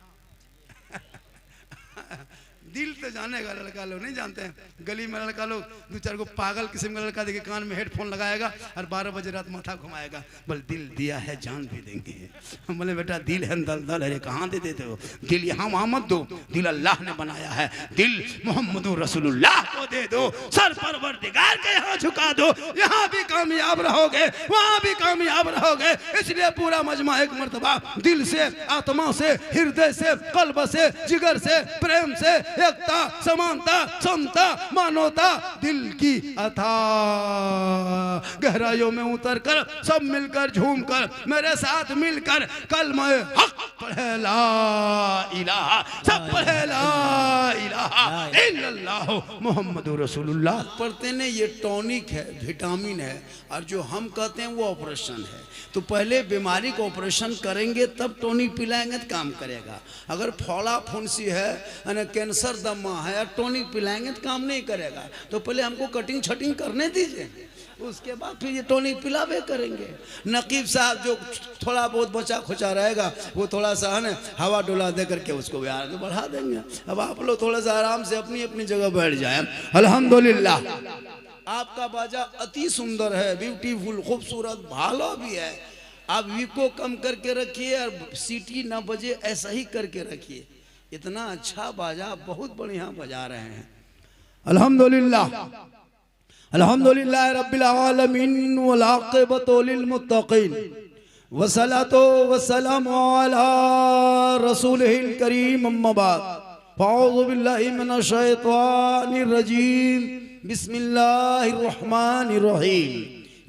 दिल तो जाने का लड़का लोग नहीं जानते हैं। गली में लड़का लोग 2-4 को पागल किस्म का लड़का देखे कान में हेडफोन लगाएगा और 12 बजे रात माथा घुमाएगा, बोल दिल दिया है जान भी देंगे। हम बोले बेटा दिल है दल है, कहाँ दे देते हो दिल, यहाँ वहाँ मत दो, दिल अल्लाह ने बनाया है, दिल मोहम्मद रसूलुल्लाह को दे दो, सर परवरदिगार के यहाँ झुका दो, यहाँ भी कामयाब रहोगे वहाँ भी कामयाब रहोगे। इसलिए पूरा मजमा एक मर्तबा दिल से, आत्मा से, हृदय से, कल्ब से, जिगर से, प्रेम से, एकता, समानता, समता, मानवता, दिल की अथाह गहराइयों में उतर कर सब मिलकर झूमकर मेरे साथ मिलकर कलमा हक पढ़े ला इलाहा, सब पढ़े ला इलाहा इल्लल्लाह मुहम्मदुर रसूलुल्लाह। पढ़ते ने ये टॉनिक है, विटामिन है, और जो हम कहते हैं वो ऑपरेशन है। तो पहले बीमारी को ऑपरेशन करेंगे तब टॉनिक पिलाएंगे तो काम करेगा। अगर फौला फुंसी है, कैंसर दमा है, टॉनिक पिलाएंगे तो काम नहीं करेगा। तो पहले हमको कटिंग छटिंग करने दीजिए, उसके बाद फिर ये टॉनिक पिलावे करेंगे। नकीब साहब जो थोड़ा बहुत बचा खुचा रहेगा वो थोड़ा सा है ना हवा डोला दे करके उसको भी आगे बढ़ा देंगे। अब आप लोग थोड़ा सा आराम से अपनी अपनी जगह बैठ जाए। अल्हम्दुलिल्लाह आपका बाजा अति सुंदर है, ब्यूटीफुल, खूबसूरत, भालो भी है। आप वीको कम करके रखिए और सीटी ना बजे ऐसा ही करके रखिए। इतना अच्छा बाजा बहुत बढ़िया बजा रहे हैं। अल्हम्दुलिल्लाह अल्हम्दुलिल्लाह रब्बिल आलमीन वल आक़िबतु लिल मुत्तक़ीन वस्सलातु वस्सलामु अला रसूलिहिल करीम अम्मा बाद फ़अऊज़ु बिल्लाहि मिनश शैतानिर रजीम बिस्मिल्लाहिर रहमानिर रहीम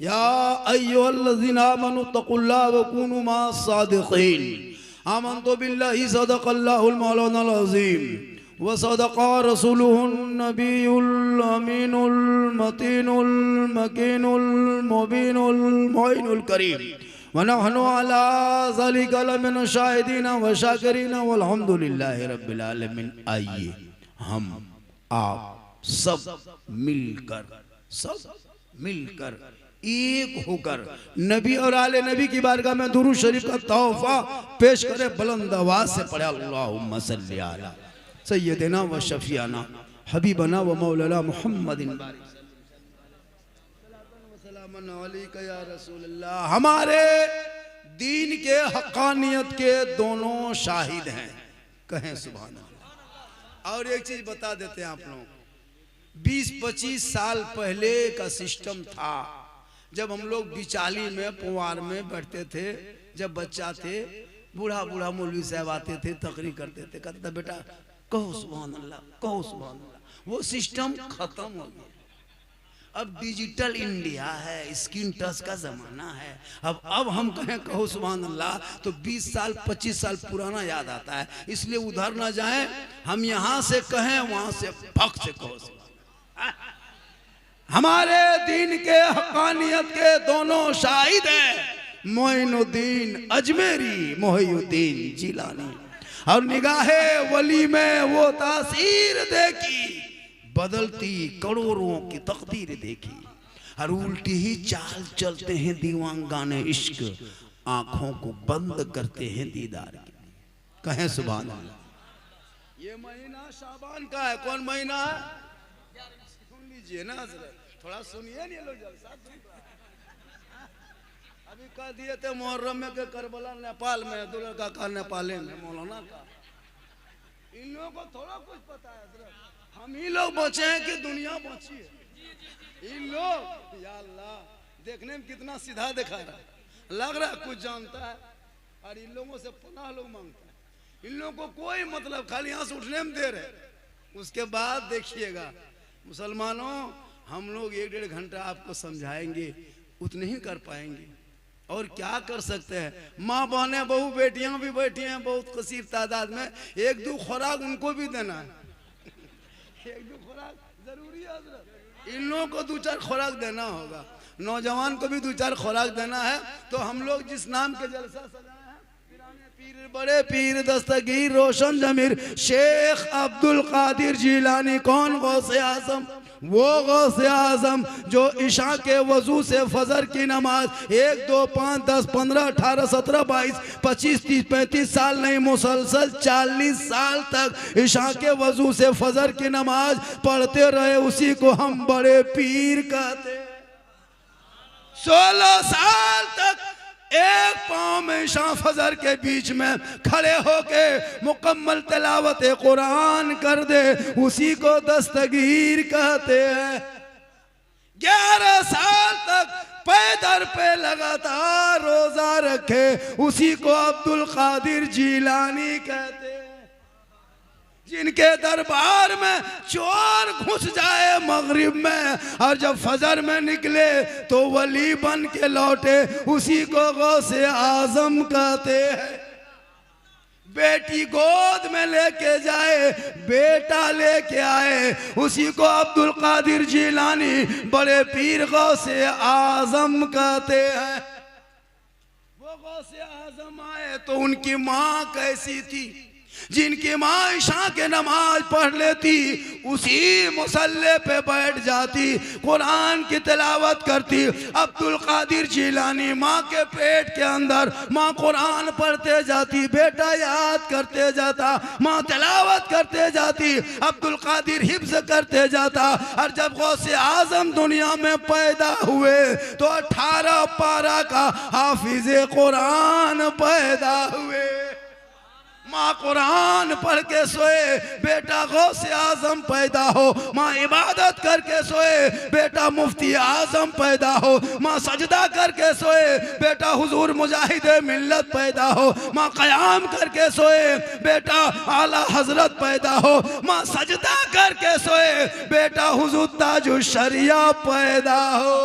या अय्युहल्लज़ीना आमनु तक़ुल्लाह व कूनू मअस सादिक़ीन आमन्तु बिल्लाहि सदक़ल्लाहुल मौलानाल अज़ीम व सदक़ा रसूलुहुन नबियुल अमीनुल मतीनुल मकीनुल मुबीनुल मुइनुल करीम व नहनु अला ज़ालिका लमिन शाहिदीन व शाकिरीन वल्हम्दुलिल्लाहि रब्बिल आलमीन। आइए हम आप सब मिलकर एक होकर नबी और आले नबी की बारगाह में दुरूद शरीफ का तोहफा पेश करे। बुलंद आवाज से पढ़े अल्लाहुम्मा सल्ली अला सय्यदिना व शफीआना हबीबना व मौलाना मुहम्मदिन या रसूलल्लाह। हमारे दीन के हक़ानियत के दोनों शाहिद हैं, कहें सुभान अल्लाह। और एक चीज बता देते हैं आप लोग, 20-25 साल पहले का सिस्टम था जब हम लोग बिचाली में पुआर में बैठते थे, जब बच्चा थे, बूढ़ा बूढ़ा मौलवी साहब आते थे, तकरीर करते थे, कहते थे बेटा कहो सुभान अल्लाह, कहो सुभान अल्लाह। वो सिस्टम खत्म हो गया। अब डिजिटल इंडिया है, स्क्रीन टच का जमाना है। अब हम कहें कहो सुभान अल्लाह तो 20 साल 25 साल पुराना याद आता है। इसलिए उधर ना जाएं, हम यहाँ से कहें वहां से फक से कहो सुभान अल्लाह। हमारे दीन के हकानियत के दोनों शाहिद हैं, मोइनुद्दीन अजमेरी, मोहिउद्दीन जिलानी। और निगाहे वली में वो तासीर देखी, बदलती करोड़ों की तकदीर देखी। और उल्टी ही चाल चलते हैं दीवानगाने इश्क, आंखों को बंद करते हैं दीदार के। कहें सुभान अल्लाह। ये महीना शाबान का है। कौन महीना है? सुन लीजिए ना, थोड़ा सुनिए नहीं लोग जलसा। अभी कह दिए थे मुहर्रम में के करबला नेपाल में, दुल्हन का नेपाल में, मौलाना का। इन लोगों को थोड़ा कुछ पता है। हम ही लोग बचे हैं कि दुनिया बची है? इन लोग या अल्लाह देखने में कितना सीधा दिखा रहा है, लग रहा है कुछ जानता है, और इन लोगों से पनाह लोग मांगता है। इन लोगों को कोई मतलब, खाली यहाँ से उठने में देर है। उसके बाद देखिएगा मुसलमानों, हम लोग 1-1.5 घंटा आपको समझाएंगे, उतने ही कर पाएंगे। और क्या कर सकते हैं? माँ बहनें बहू बेटियां भी बैठी हैं बहुत कसीर तादाद में। 1-2 खुराक उनको भी देना है। 1-2 खुराक जरूरी है हज़रत। इन लोगों को 2-4 खुराक देना होगा, नौजवान को भी 2-4 खुराक देना है। तो हम लोग जिस नाम के जलसा सजाए हैं, पीर बड़े पीर दस्तगीर रोशन जमीर शेख अब्दुल कादिर जिलानी। कौन? गौसे आजम। वो गौसे आजम जो इशा के वजू से फजर की नमाज 1, 2, 5, 10, 15, 18, 17, 22, 25, 30, 35 साल नहीं, मुसलसल 40 साल तक इशा के वजू से फजर की नमाज पढ़ते रहे, उसी को हम बड़े पीर कहते हैं। 16 साल तक एक पाँव में इशा फजर के बीच में खड़े होके मुकम्मल तिलावत कुरान कर दे, उसी को दस्तगीर कहते हैं। 11 साल तक पैदर पे लगातार रोजा रखे, उसी को अब्दुल कादिर जिलानी कहते हैं। जिनके दरबार में चोर घुस जाए मगरिब में, और जब फजर में निकले तो वली बन के लौटे, उसी को गौसे आजम कहते हैं। बेटी गोद में लेके जाए, बेटा लेके आए, उसी को अब्दुल कादिर जिलानी बड़े पीर गौसे आजम कहते हैं। वो गौसे आजम आए तो उनकी माँ कैसी थी? जिनकी माँ इशा के नमाज पढ़ लेती, उसी मुसल्ले पे बैठ जाती, कुरान की तिलावत करती। अब्दुल कादिर जिलानी माँ के पेट के अंदर, माँ कुरान पढ़ते जाती, बेटा याद करते जाता, माँ तिलावत करते जाती, अब्दुल कादिर हिफ्ज करते जाता। और जब गौसे आजम दुनिया में पैदा हुए तो 18 पारा का हाफिज़े कुरान पैदा हुए। माँ कुरान पढ़ के सोए, बेटा गौसे आजम पैदा हो। माँ इबादत करके सोए, बेटा मुफ्ती आजम पैदा हो। माँ सजदा करके सोए, बेटा हुजूर मुजाहिदे मिल्लत पैदा हो। माँ क़याम करके सोए, बेटा आला हजरत पैदा हो। माँ सजदा करके सोए, बेटा हुजूर ताजुश शरिया पैदा हो।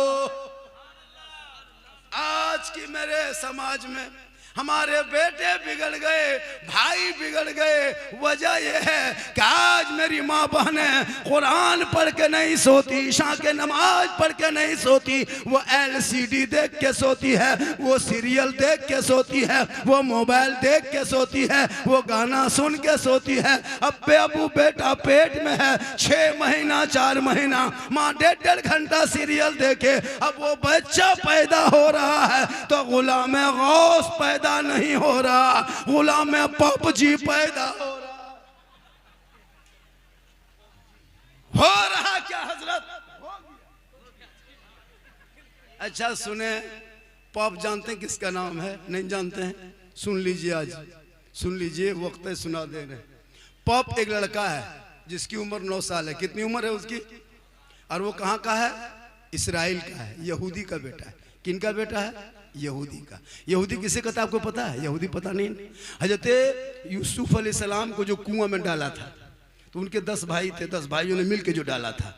आज की मेरे समाज में हमारे बेटे बिगड़ गए, भाई बिगड़ गए। वजह यह है कि आज मेरी माँ बहनें कुरान पढ़ के नहीं सोती, इशा के नमाज पढ़ के नहीं सोती, वो LCD देख के सोती है, वो सीरियल देख के सोती है, वो मोबाइल देख के सोती है, वो गाना सुन के सोती है। अब्बे अबू बेटा पेट में है, 6 महीना 4 महीना, माँ 1.5 घंटा सीरियल देखे। अब वो बच्चा पैदा हो रहा है तो गुलाम गौस पैदा नहीं हो रहा, गुलाम पबजी पैदा हो रहा क्या हजरत? अच्छा सुने, पॉप जानते हैं किसका नाम है? नहीं जानते हैं? सुन लीजिए, आज सुन लीजिए, वक्त सुना दे रहे। पॉप एक लड़का है जिसकी उम्र 9 साल है। कितनी उम्र है उसकी? और वो कहाँ का है? इसराइल का है, यहूदी का बेटा है। किनका बेटा है? यहूदी का। यहूदी किसे कहता है आपको पता है? यहूदी पता नहीं। हजरत यूसुफ अलैहिस्सलाम को जो कुआं में डाला था, तो उनके 10 भाई थे, 10 भाइयों ने मिल के जो डाला था,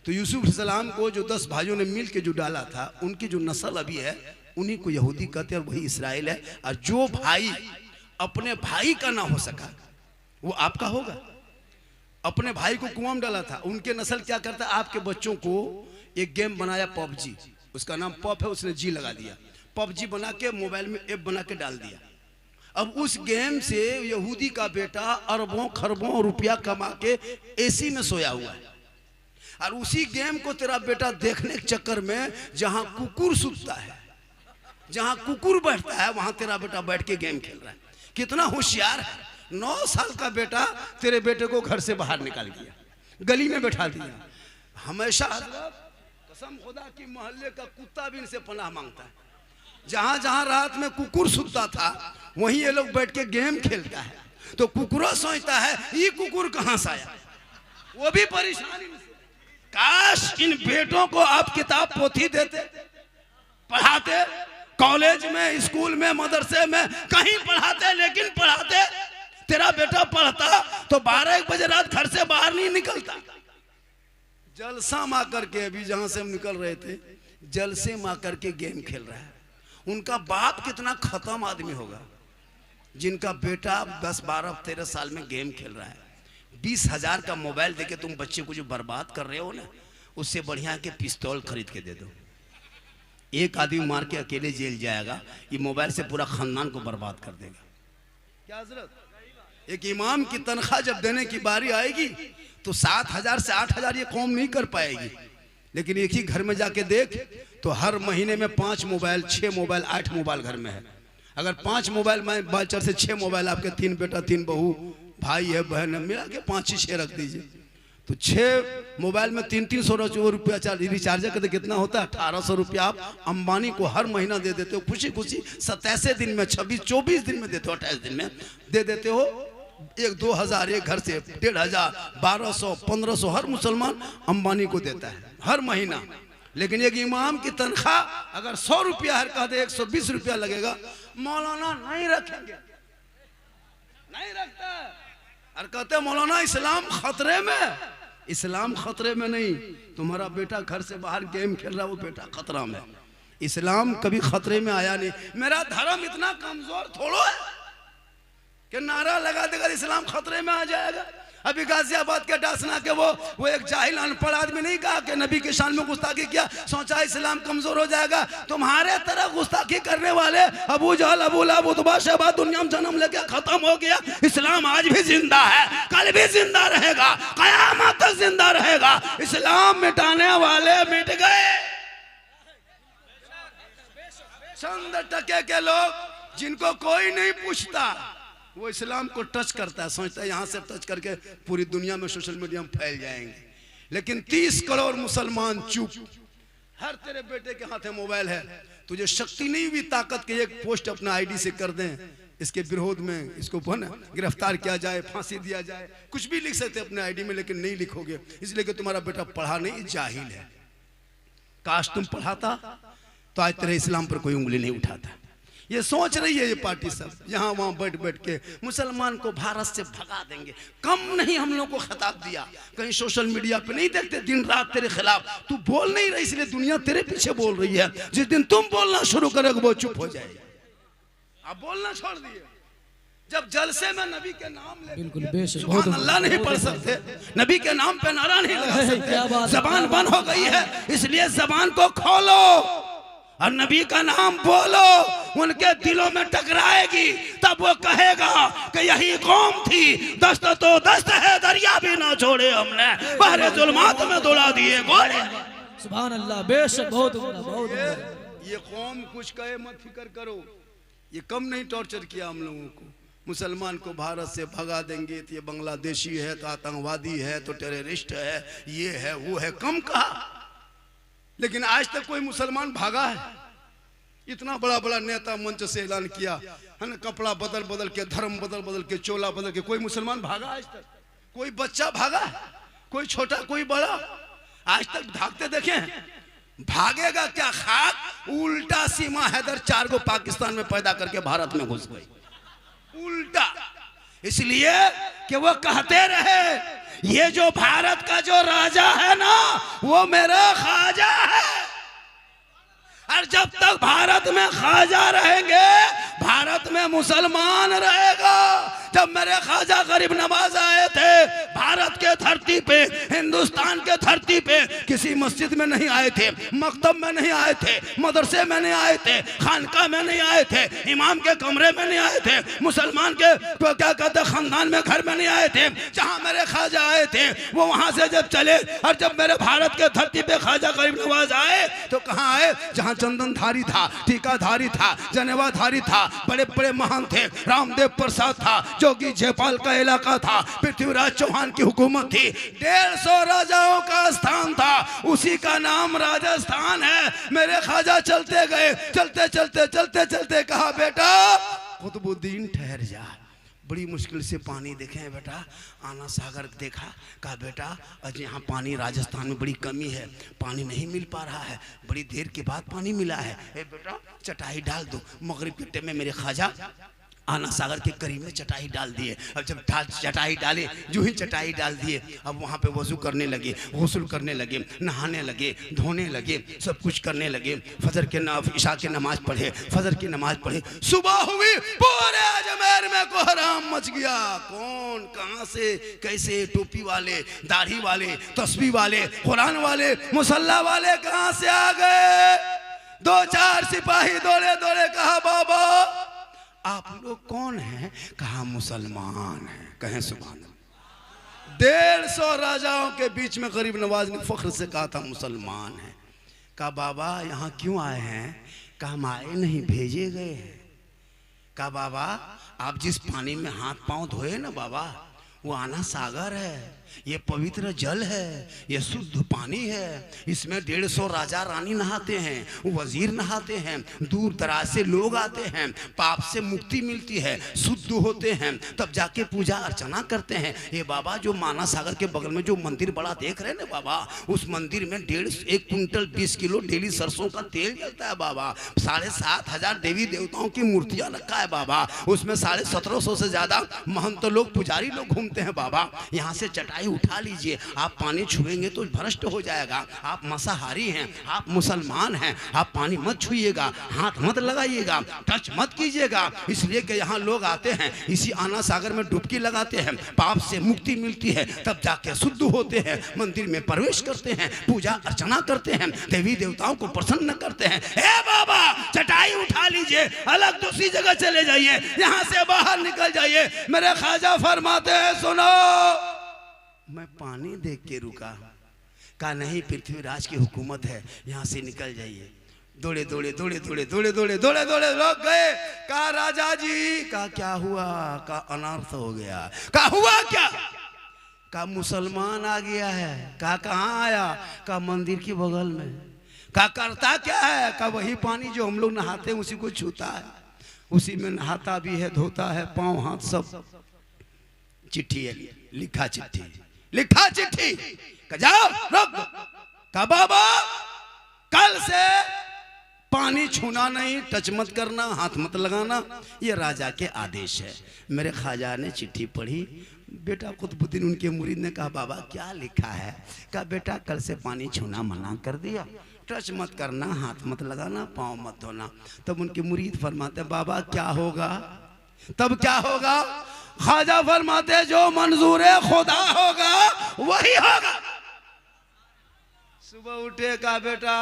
तो यूसुफ अलैहिस्सलाम को जो 10 भाइयों ने मिल के जो डाला था, उनकी जो नस्ल अभी है उन्हीं को यहूदी कहते हैं, और वही इसराइल है। और जो भाई अपने भाई का ना हो सका वो आपका होगा। अपने भाई को कुआं में डाला था, उनके नस्ल क्या करता है, आपके बच्चों को एक गेम बनाया पबजी, उसका नाम पब है, उसने जी लगा दिया, पबजी बना के मोबाइल में ऐप बना के डाल दिया। अब उस गेम से यहूदी का बेटा अरबों खरबों रुपया कमा के एसी में सोया हुआ है, और उसी गेम को तेरा बेटा देखने के चक्कर में जहां कुकुर सुतता है, जहां कुकुर बैठता है, वहां तेरा बेटा बैठ के गेम खेल रहा है। कितना होशियार है। 9 साल का बेटा तेरे बेटे को घर से बाहर निकाल दिया, गली में बैठा दिया। हमेशा कसम खुदा की मोहल्ले का कुत्ता भी इनसे पनाह मांगता है। जहां जहां रात में कुकुर सुतता था वहीं ये लोग बैठ के गेम खेलता है। तो कुकुरा सोचता है ये कुकुर कहां से आया, वो भी परेशानी में। काश इन बेटों को आप किताब पोथी देते, पढ़ाते, कॉलेज में, स्कूल में, मदरसे में, कहीं पढ़ाते, लेकिन पढ़ाते। तेरा बेटा पढ़ता तो 12-1 बजे रात घर से बाहर नहीं निकलता। जलसा मा करके, अभी जहां से हम निकल रहे थे, जलसे मा करके गेम खेल रहा है। उनका बाप कितना खत्म आदमी होगा जिनका बेटा 10, 12, 13 साल में गेम खेल रहा है। 20,000 का मोबाइल देके तुम बच्चे को जो बर्बाद कर रहे हो ना, उससे बढ़िया के पिस्तौल खरीद के दे दो। एक आदमी मार के अकेले जेल जाएगा, ये मोबाइल से पूरा खानदान को बर्बाद कर देगा। क्या हजरत, एक इमाम की तनख्वाह जब देने की बारी आएगी तो 7,000 से 8,000 ये कौम नहीं कर पाएगी। लेकिन एक ही घर में जाके देख तो हर महीने में 5 मोबाइल, 6 मोबाइल, 8 मोबाइल घर में है। अगर 5 मोबाइल में बाचर से 6 मोबाइल, आपके 3 बेटा 3 बहू, भाई है, बहन है, मिला के 5-6 रख दीजिए, तो 6 मोबाइल में 300-300 रुपया रिचार्ज करते कितना होता है? 1,800 रुपया आप अंबानी को हर महीना दे देते हो। खुशी खुशी 27 दिन में, 26-24 दिन में देते हो, 28 दिन में दे देते हो। 1-2 हज़ार एक घर से 1,500, 1,200, 1,500 हर मुसलमान अंबानी को देता है हर महीना। लेकिन एक इमाम की तनख्वाह अगर 100 रुपया हर कहा दे, 120 रुपया लगेगा। मौलाना नहीं रखेंगे, नहीं रखता, और कहते मौलाना इस्लाम खतरे में। इस्लाम खतरे में नहीं, तुम्हारा बेटा घर से बाहर गेम खेल रहा है, वो बेटा खतरा में। इस्लाम कभी खतरे में आया नहीं। मेरा धर्म इतना कमजोर थोड़ो है कि नारा लगा देगा इस्लाम खतरे में आ जाएगा। अभी गाजियाबाद के डासना के वो एक जाहिल अनपढ़ आदमी नहीं कहा कि नबी के शान में गुस्ताखी किया, सोचा इस्लाम कमजोर हो जाएगा। तुम्हारे तरह गुस्ताखी करने वाले अबू जहल, अबू लहब, उतबा, शैबा दुनिया में जन्म लेके खत्म हो गया। इस्लाम आज भी जिंदा है, कल भी जिंदा रहेगा, कयामत तक जिंदा रहेगा। इस्लाम मिटाने वाले मिट गए। चंद टके के लोग जिनको कोई नहीं पूछता, वो इस्लाम को टच करता है, सोचता है यहाँ से टच करके पूरी दुनिया में सोशल मीडिया में फैल जाएंगे। लेकिन 30 करोड़ मुसलमान चुप। हर तेरे बेटे के हाथ में मोबाइल है, तुझे शक्ति नहीं हुई ताकत के एक पोस्ट अपना आईडी से कर दें, इसके विरोध में इसको गिरफ्तार किया जाए, फांसी दिया जाए, कुछ भी लिख सकते अपने आईडी में, लेकिन नहीं लिखोगे इसलिए कि तुम्हारा बेटा पढ़ा नहीं, जाहिल है। काश तुम पढ़ाता तो आज तेरे इस्लाम पर कोई उंगली नहीं उठाता। ये सोच रही है ये पार्टी सब, यहाँ वहाँ बैठ बैठ के मुसलमान को भारत से भगा देंगे। कम नहीं हम लोग को खिताब दिया, कहीं सोशल मीडिया पे नहीं देखते दिन रात तेरे खिलाफ। तू बोल नहीं रही इसलिए दुनिया तेरे पीछे बोल रही है। जिस दिन तुम बोलना शुरू करोगे वो चुप हो जाएगी। आप बोलना छोड़ दिए। जब जलसे में नबी के नाम लेके सुभान अल्लाह नहीं पढ़ सकते, नबी के नाम पे नारा नहीं लगा सकते, जबान बंद हो गई है, इसलिए जबान को खोलो और नबी का नाम बोलो। उनके दिलों में टकराएगी तब वो कहेगा कि यही कौम थी, दस्त तो दस्त है, दरिया भी ना छोड़े हमने, बहरे जुल्मात में दौड़ा दिए गोरे। सुभान अल्लाह, बेशक बहुत उम्दा, बहुत उम्दा। ये कौम कुछ कहे मत फिक्र करो, ये कम नहीं टॉर्चर किया हम लोगों को। मुसलमान को भारत से भगा देंगे तो ये बांग्लादेशी है, तो आतंकवादी है, तो टेररिस्ट है, ये है वो है, कम कहा। लेकिन आज तक कोई मुसलमान भागा है? इतना बड़ा बड़ा नेता मंच से ऐलान किया है ना, कपड़ा बदल बदल के, धर्म बदल बदल के, चोला बदल के, कोई मुसलमान भागा आज तक? कोई बच्चा भागा? कोई छोटा कोई बड़ा आज तक भागते देखे? भागेगा क्या खाक। उल्टा सीमा हैदर 4 को पाकिस्तान में पैदा करके भारत में घुस गई, उल्टा। इसलिए कि वो कहते रहे ये जो भारत का जो राजा है ना वो मेरा ख्वाजा है, और जब तक भारत में ख्वाजा रहेंगे भारत में मुसलमान रहेगा। जब मेरे ख्वाजा गरीब नवाज आए थे भारत के धरती पे, हिंदुस्तान के धरती पे, किसी मस्जिद में नहीं आए थे, मकतब में नहीं आए थे, मदरसे में नहीं आए थे, खानका में नहीं आए थे, इमाम के कमरे में नहीं आए थे, मुसलमान के तो क्या कहते खानदान में घर में नहीं आए थे। जहां मेरे ख्वाजा आए थे वो वहां से जब चले, और जब मेरे भारत के धरती पे ख्वाजा गरीब नवाज आए तो कहाँ आए, जहां चंदनधारी था, टीकाधारी था, जनेवाधारी था, बड़े बड़े महान थे, रामदेव प्रसाद था, जोगी जयपाल का इलाका था, पृथ्वीराज चौहान की हुकूमत थी, 150 राजाओं का स्थान था, उसी का नाम राजस्थान है। मेरे ख्वाजा चलते गए, चलते चलते चलते चलते कहा बेटा कुतुबुद्दीन ठहर जा, बड़ी मुश्किल से पानी देखे हैं बेटा, आना सागर देखा, कहा बेटा आज यहाँ पानी राजस्थान में बड़ी कमी है, पानी नहीं मिल पा रहा है, बड़ी देर के बाद पानी मिला है, बेटा चटाई डाल दो। मगरिब के टाइम में मेरे ख्वाजा आना सागर के करीब में चटाई डाल दिए। अब जब चटाई डाले, जो ही चटाई डाल दिए, अब वहाँ पे वजू करने लगे, गुस्ल करने लगे, नहाने लगे, धोने लगे, सब कुछ करने लगे। फजर के इशा के नमाज पढ़े, फजर की नमाज पढ़े, सुबह हुई, पूरे अजमेर में कोहराम मच गया। कौन कहाँ से कैसे, टोपी वाले, दाढ़ी वाले, तस्बीह वाले, कुरान वाले, मुसल्ला वाले कहाँ से आ गए। 2-4 सिपाही दौड़े दौड़े कहा बाबा आप लोग कौन हैं, कहा मुसलमान हैं, कहें सुभान अल्लाह। 150 राजाओं के बीच में गरीब नवाज ने फख्र से कहा था मुसलमान हैं। कहा बाबा यहाँ क्यों आए हैं, कहा हम आए नहीं भेजे गए हैं। कहा बाबा आप जिस पानी में हाथ पांव धोए ना बाबा वो आना सागर है, ये पवित्र जल है, ये शुद्ध पानी है, इसमें 150 राजा रानी नहाते हैं, वजीर नहाते हैं, दूर दराज से लोग आते हैं, पाप से मुक्ति मिलती है, शुद्ध होते हैं, तब जाके पूजा अर्चना करते हैं। ये बाबा जो माना सागर के बगल में जो मंदिर बड़ा देख रहे हैं ना बाबा, उस मंदिर में 1 क्विंटल 20 किलो डेली सरसों का तेल जलता है बाबा, 7,500 देवी देवताओं की मूर्तियां रखा है बाबा, उसमें 1750 से ज्यादा महंत लोग, पुजारी लोग घूमते हैं बाबा। यहाँ से चटाई उठा लीजिए, आप पानी छुएंगे तो भ्रष्ट हो जाएगा। आप मांसाहारी हैं, आप मुसलमान हैं, आप पानी मत छुइएगा, हाथ मत लगाइएगा, टच मत कीजिएगा, इसलिए कि यहाँ लोग आते हैं, इसी आना सागर में डुबकी लगाते हैं, पाप से मुक्ति मिलती है, तब जाके शुद्ध होते हैं, मंदिर में प्रवेश करते हैं, पूजा अर्चना करते हैं, देवी देवताओं को प्रसन्न करते हैं। ए बाबा चटाई उठा लीजिए, अलग दूसरी जगह चले जाइए, यहाँ से बाहर निकल जाइए। मेरे ख्वाजा फरमाते हैं सुनो, मैं पानी देख के रुका, कहा नहीं पृथ्वीराज की हुकूमत है, यहाँ से निकल जाइए। दौड़े दौड़े दौड़े दौड़े दौड़े दौड़े दौड़े दौड़े लोग गए। कहा राजा जी, कहा क्या हुआ, कहा अनर्थ हो गया। कहा हुआ क्या, कहा मुसलमान आ गया है। कहा कहाँ आया, कहा मंदिर के बगल में। कहा करता क्या है, कहा वही पानी जो हम लोग नहाते हैं उसी को छूता है, उसी में नहाता भी है, धोता है, पाँव हाथ सब। चिट्ठी है, लिखा चिट्ठी, लिखा चिट्ठी, जाओ रुक। कहा बाबा कल से पानी छूना नहीं, टच मत करना, हाथ मत लगाना, ये राजा के आदेश है। मेरे ख्वाजा ने चिट्ठी पढ़ी, बेटा कुतुबुद्दीन उनके मुरीद ने कहा बाबा क्या लिखा है। कहा बेटा कल से पानी छूना मना कर दिया, टच मत करना, हाथ मत लगाना, पाँव मत धोना। तब उनके मुरीद फरमाते बाबा क्या होगा, तब क्या होगा। ख्वाजा फरमाते जो मंजूर है खुदा होगा वही होगा। सुबह उठे, कहा बेटा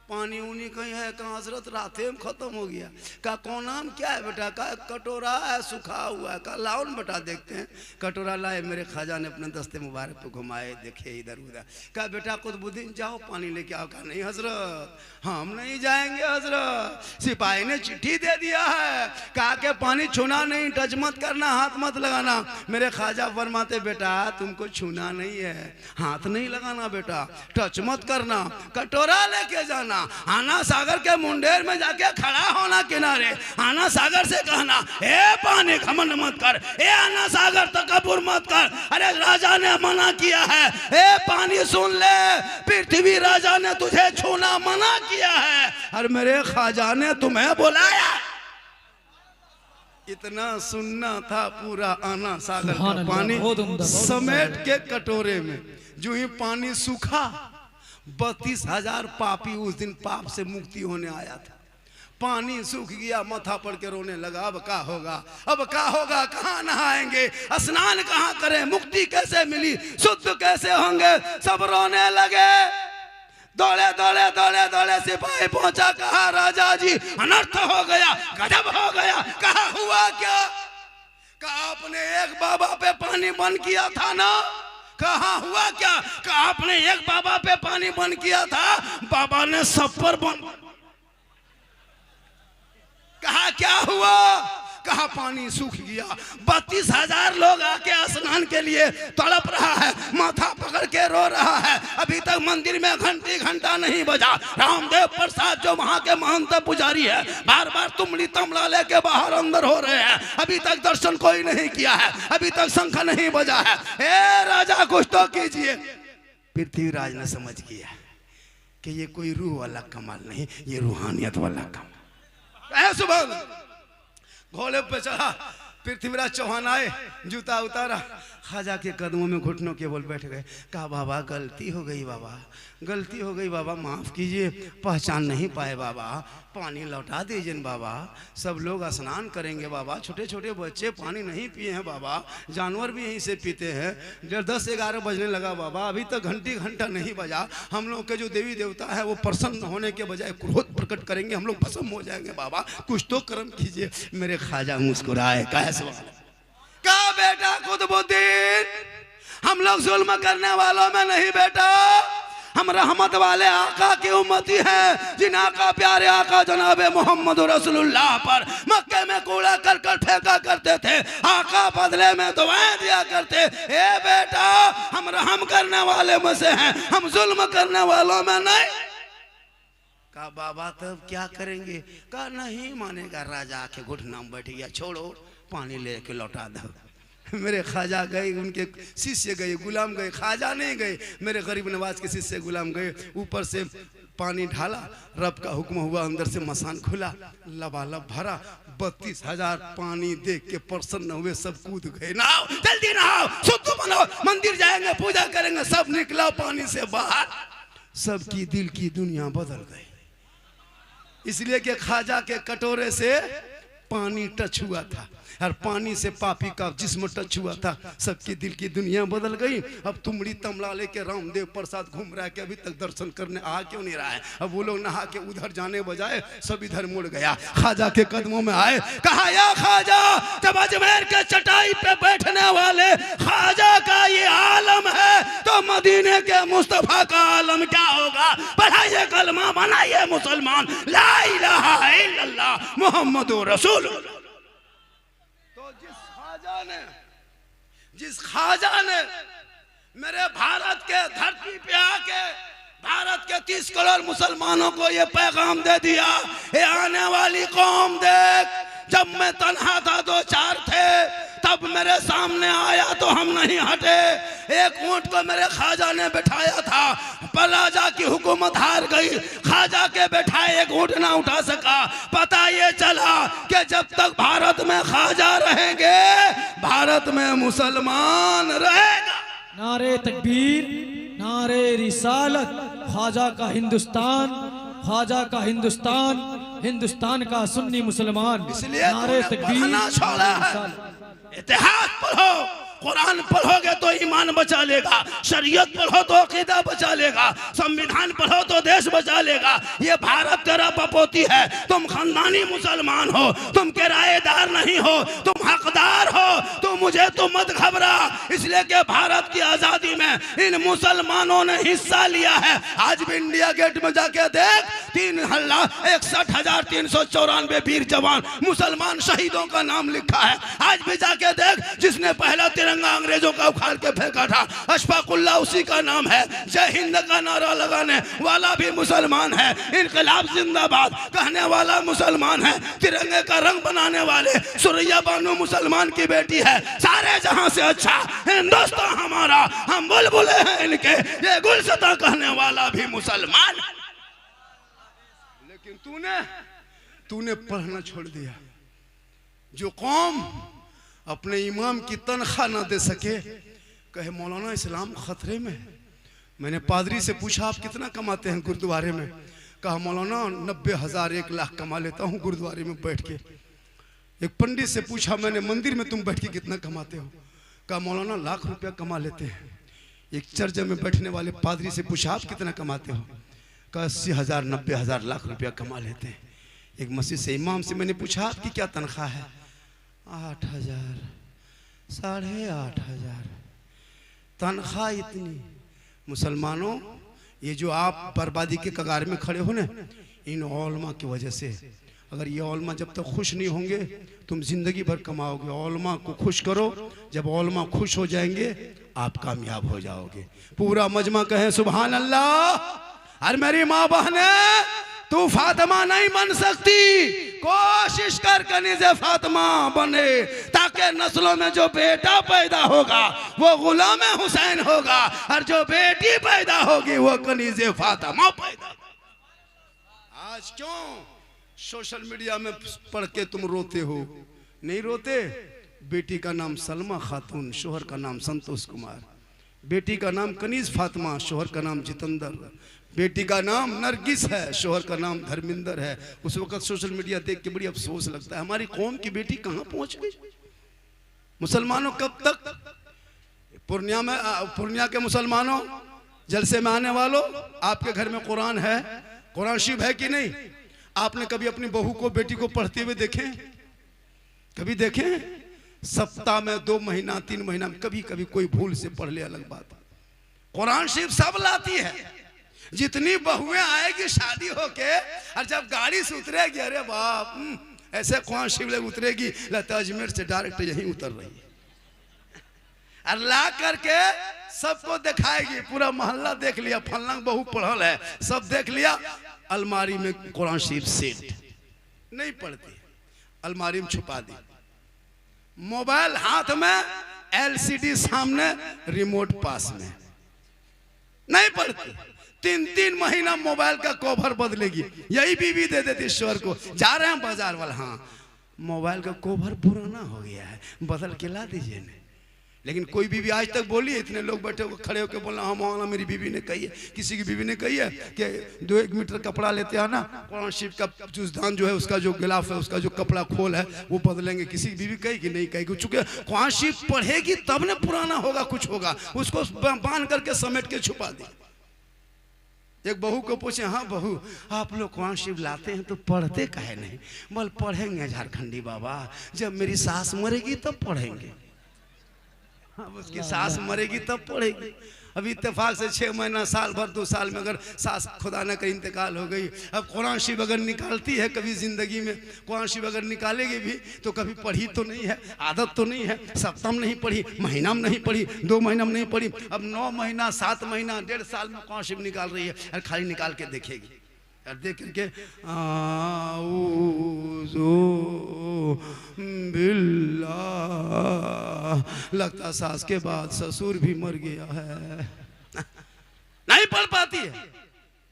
पानी उनी कहीं है, कहाँ हजरत रात में खत्म हो गया। कहा कौन नाम क्या है बेटा, कहा कटोरा है सूखा हुआ है। कहा लाओ न बेटा देखते हैं। कटोरा लाए, मेरे ख्वाजा ने अपने दस्ते मुबारक पे घुमाए, देखे इधर उधर। कहा बेटा कुतुबुद्दीन जाओ पानी लेके आओ। कहा नहीं हजरत हम नहीं जाएंगे हजरत, सिपाही ने चिट्ठी दे दिया है, कहा के पानी छूना नहीं, टच मत करना, हाथ मत लगाना। मेरे ख्वाजा फरमाते बेटा तुमको छूना नहीं है, हाथ नहीं लगाना बेटा, टच मत करना, कटोरा लेके जाना, कहना, आना सागर के मुंडेर में जाके खड़ा होना किनारे, आना सागर से कहना ए पानी घमंड मत कर, ए आना सागर तकब्बुर मत कर, अरे राजा ने मना किया है, ए पानी सुन ले, पृथ्वी राजा ने तुझे छूना मना किया है और मेरे ख्वाजा ने तुम्हें बुलाया। इतना सुनना था पूरा आना सागर का पानी समेट के कटोरे में। जो ही पानी सूखा 32,000 पापी उस दिन पाप से मुक्ति होने आया था। पानी सूख गया, माथा पड़ के रोने लगा, अब क्या होगा, अब क्या होगा, कहाँ नहाएंगे, स्नान कहाँ करें, मुक्ति कैसे मिली, शुद्ध कैसे होंगे, सब रोने लगे। दौड़े दौड़े दौड़े दौड़े सिपाही पहुंचा, कहा राजा जी अनर्थ हो गया, गजब हो गया। कहा हुआ क्या? कहा आपने एक बाबा पे पानी बंद किया था ना। कहा हुआ क्या? कहा आपने एक बाबा पे पानी बंद किया था, बाबा ने सब पर बंद। कहा क्या हुआ? कहा पानी सूख गया, 32,000 लोग आके स्नान के लिए तड़प रहा है, माथा पकड़ के रो रहा है। अभी तक मंदिर में घंटी घंटा नहीं बजा। रामदेव प्रसाद जो वहां के महंत पुजारी है, बार बार तुमड़ी तमला लेके बाहर अंदर हो रहे हैं, अभी तक दर्शन कोई नहीं किया है, अभी तक शंख नहीं बजा है। ए राजा कुछ तो कीजिए। पृथ्वीराज ने समझ किया कि ये कोई रूह वाला कमाल नहीं, ये रूहानियत वाला कमाल। सुबह घोड़े पे चढ़ा, पृथ्वीराज चौहान आए, जूता उतारा, ख्वाजा के कदमों में घुटनों के बोल बैठ गए। कहा बाबा गलती हो गई, बाबा गलती हो गई, बाबा माफ़ कीजिए, पहचान नहीं पाए बाबा, पानी लौटा दीजिए बाबा, सब लोग स्नान करेंगे बाबा, छोटे छोटे बच्चे पानी नहीं पिए हैं बाबा, जानवर भी यहीं से पीते हैं। 10-11 बजने लगा बाबा, अभी तक घंटी घंटा नहीं बजा। हम लोग के जो देवी देवता है वो प्रसन्न होने के बजाय क्रोध प्रकट करेंगे, हम लोग भस्म हो जाएंगे बाबा, कुछ तो कर्म कीजिए। मेरे ख्वाजा मुस्कुराए, कैसे कहा बेटा कुतुबुद्दीन, हम लोग जुल्म करने वालों में नहीं बेटा, हम रहमत वाले आका की उम्मती हैं, जिन आका प्यारे आका जनाबे मोहम्मद रसूलुल्लाह पर मक्के में कूड़ा करकट फेंका करते थे, आका बदले में दुआएं दिया करते। ए बेटा हम रहम करने वाले में से हैं, हम जुल्म करने वालों में नहीं। कहा बाबा तब क्या करेंगे? कहा नहीं मानेगा। राजा आके घुटना में बैठ गया, छोड़ो पानी लेके लौटा दो। मेरे ख्वाजा गए, उनके शिष्य गए, गुलाम गए, ख्वाजा नहीं गए, मेरे गरीब नवाज के शिष्य गुलाम गए। ऊपर से पानी ढाला, रब का हुक्म हुआ, अंदर से मसान खुला, लबालब भरा, 32,000 पानी देख के प्रसन्न हुए, सब कूद गए। नहाओ जल्दी नहाओ, शुद्ध बनो, मंदिर जाएंगे, पूजा करेंगे। सब निकला पानी से बाहर, सबकी दिल की दुनिया बदल गई, इसलिए कि ख्वाजा के कटोरे से पानी टच हुआ था और पानी से पापी का जिस्म टच हुआ था, सबकी दिल की दुनिया बदल गई। अब तुमड़ी तमला लेके रामदेव प्रसाद घूम रहा है कि अभी तक दर्शन करने आ क्यों नहीं रहा है। अब वो लोग नहा के उधर जाने बजाय सब इधर मुड़ गया, ख्वाजा के कदमों में आए। कहा या ख्वाजा, जब अजमेर के चटाई पे बैठने वाले ख्वाजा का ये आलम है तो मदीने के मुस्तफा का आलम क्या होगा। पढ़ाइए कलमा, बनाइए मुसलमान, ला इलाहा इल्लल्लाह मुहम्मदुर रसूलुल्लाह। जिस ख्वाजा ने मेरे भारत के धरती पे आके भारत के 30 करोड़ मुसलमानों को ये पैगाम दे दिया, ये आने वाली कौम देख, जब मैं तन्हा था 2-4 थे, तब मेरे सामने आया तो हम नहीं हटे। एक ऊंट को मेरे ख्वाजा ने बैठाया था, पर राजा की हुकूमत हार गई, ख्वाजा के बैठाए एक ऊंट ना उठा सका। पता ये चला कि जब तक भारत में ख्वाजा रहेंगे, भारत में मुसलमान रहेगा। नारे तकबीर, नारे रिसालत, ख्वाजा का हिंदुस्तान, ख्वाजा का हिंदुस्तान, हिंदुस्तान का सुन्नी मुसलमान। इसलिए नारे तकबीर, छोड़ा है। इतिहास पढ़ो, कुरान पढ़ोगे तो ईमान बचा लेगा, शरीयत पढ़ो तो अकीदा बचा लेगा, संविधान पढ़ो तो देश बचा लेगा। ये भारत तेरा बपोती है, तुम खानदानी मुसलमान हो, तुम किराएदार नहीं हो, तुम हकदार हो, तो मुझे तो मत घबरा। इसलिए कि भारत की आजादी में इन मुसलमानों ने हिस्सा लिया है। आज भी इंडिया गेट में जाके देख, 3,61,394 वीर जवान मुसलमान शहीदों का नाम लिखा है। आज भी जाके देख, जिसने पहला तिरंगा अंग्रेजों का उखाड़ के फेंका था। अशफाकुल्लाह उसी का नाम है। जय हिंद का नारा लगाने वाला भी मुसलमान है। इनकलाब जिंदाबाद कहने वाला मुसलमान है। तिरंगे का रंग बनाने वाले सुरैया बानो मुसलमान की बेटी है। सारे जहां से अच्छा हिंदुस्तान हमारा, हम बुलबुले हैं इनके, ये गुलशता कहने वाला भी मुसलमान। लेकिन तूने पढ़ना छोड़ दिया। जो कौम अपने इमाम की तनख्वाह ना दे सके, कहे मौलाना इस्लाम खतरे में है। मैंने पादरी से पूछा आप कितना कमाते हैं गुरुद्वारे में? कहा मौलाना 90,000 1 लाख कमा लेता हूँ गुरुद्वारे में बैठ के। एक पंडित से पूछा मैंने मंदिर में तुम बैठ के कितना कमाते हो? कहा मौलाना लाख रुपया कमा लेते हैं। एक चर्च में बैठने वाले पादरी से पूछा आप कितना कमाते हो? कहा 80,000 90,000 लाख रुपया कमा लेते हैं। एक मस्जिद से इमाम से मैंने पूछा आपकी क्या तनख्वाह है? 8,000 8,500 तनख्वाह इतनी। मुसलमानों, ये जो आप बर्बादी के कगार में खड़े हो ना, इन औलमा की वजह से। अगर ये औलमा जब तक खुश नहीं होंगे तुम जिंदगी भर कमाओगे। औलमा को खुश करो, जब औलमा खुश हो जाएंगे आप कामयाब हो जाओगे। पूरा मजमा कहे सुभान अल्लाह। और मेरी माँ बहने, तू फातिमा नहीं बन सकती, कोशिश कर कनीज़े फातिमा बने, ताकि नस्लों में जो बेटा पैदा होगा वो गुलाम हुसैन होगा, और जो बेटी पैदा होगी वो कनीज़े फातिमा पैदा। आज क्यों सोशल मीडिया में पढ़ के तुम रोते हो? नहीं रोते? बेटी का नाम सलमा खातून, शोहर का नाम संतोष कुमार। बेटी का नाम कनीज फातिमा, शोहर का नाम जितेंद्र। बेटी का नाम नरगिस है, शोहर का नाम धर्मेंद्र है। उस वक्त सोशल मीडिया देख के बड़ी अफसोस लगता है, हमारी कौम की बेटी कहाँ पहुंच गई। मुसलमानों कब तक? पूर्णिया के मुसलमानों, जलसे में आने वालों, आपके घर में कुरान है? कुरान शरीफ है कि नहीं? आपने कभी अपनी बहू को, बेटी को पढ़ते हुए देखे? कभी देखे? सप्ताह में 2 महीना 3 महीना में कभी कभी कोई भूल से पढ़ ले, अलग बात। कुरान शरीफ सब लाती है। जितनी बहुएं आएगी शादी होके, और जब गाड़ी से उतरेगी, अरे बाप, ऐसे कुरान शरीफ उतरेगी लगता अजमेर से डायरेक्ट यहीं उतर रही है। और ला करके सबको दिखाएगी। पूरा मोहल्ला देख लिया, फलना बहू पढ़ल है, सब देख लिया। अलमारी में कुरान शरीफ सेट नहीं पढ़ती, अलमारी में छुपा दी। मोबाइल हाथ में, एलसीडी सामने, रिमोट पास में, नहीं पढ़ती। 3-3 महीना मोबाइल का कवर बदलेगी। यही बीवी दे देती ईश्वर को। जा रहे हैं बाजार वाला, हाँ मोबाइल का कवर पुराना हो गया है, बदल के ला दीजिए। नहीं, लेकिन कोई बीवी आज तक बोली है? इतने लोग बैठे खड़े होकर बोलना हाँ मौलाना मेरी बीवी ने कही है। किसी की बीवी ने कही है कि 2-1 मीटर कपड़ा लेते हैं ना, कुरान शरीफ का जूसदान जो है, उसका जो गिलाफ है, उसका जो कपड़ा खोल है वो बदलेंगे। किसी की बीवी कही कि नहीं कही? चूंकि कुरान शरीफ पढ़ेगी तब न पुराना होगा, कुछ होगा। उसको बांध करके समेट के छुपा दी। एक बहू को पूछे, हाँ बहू आप लोग कुरान शरीफ लाते हैं तो पढ़ते काहे नहीं? बोल पढ़ेंगे झारखंडी बाबा, जब मेरी सास मरेगी तब पढ़ेंगे। अब उसकी सास मरेगी तब पढ़ेगी। अभी इत्तेफाक से 6 महीना, साल भर, 2 साल में अगर सास खुदा न करे इंतकाल हो गई, अब कुरान शरीफ अगर निकालती है कभी ज़िंदगी में, कुरान शरीफ अगर निकालेगी भी तो कभी पढ़ी तो नहीं है, आदत तो नहीं है, सप्ताह में नहीं पढ़ी, महीना में नहीं पढ़ी, 2 महीना में नहीं पढ़ी। अब 9 महीना 7 महीना 1.5 साल में कुरान शरीफ निकाल रही है, और खाली निकाल के देखेगी। और देख करके लगता सास के बाद ससुर भी मर गया है। नहीं पढ़ पाती है।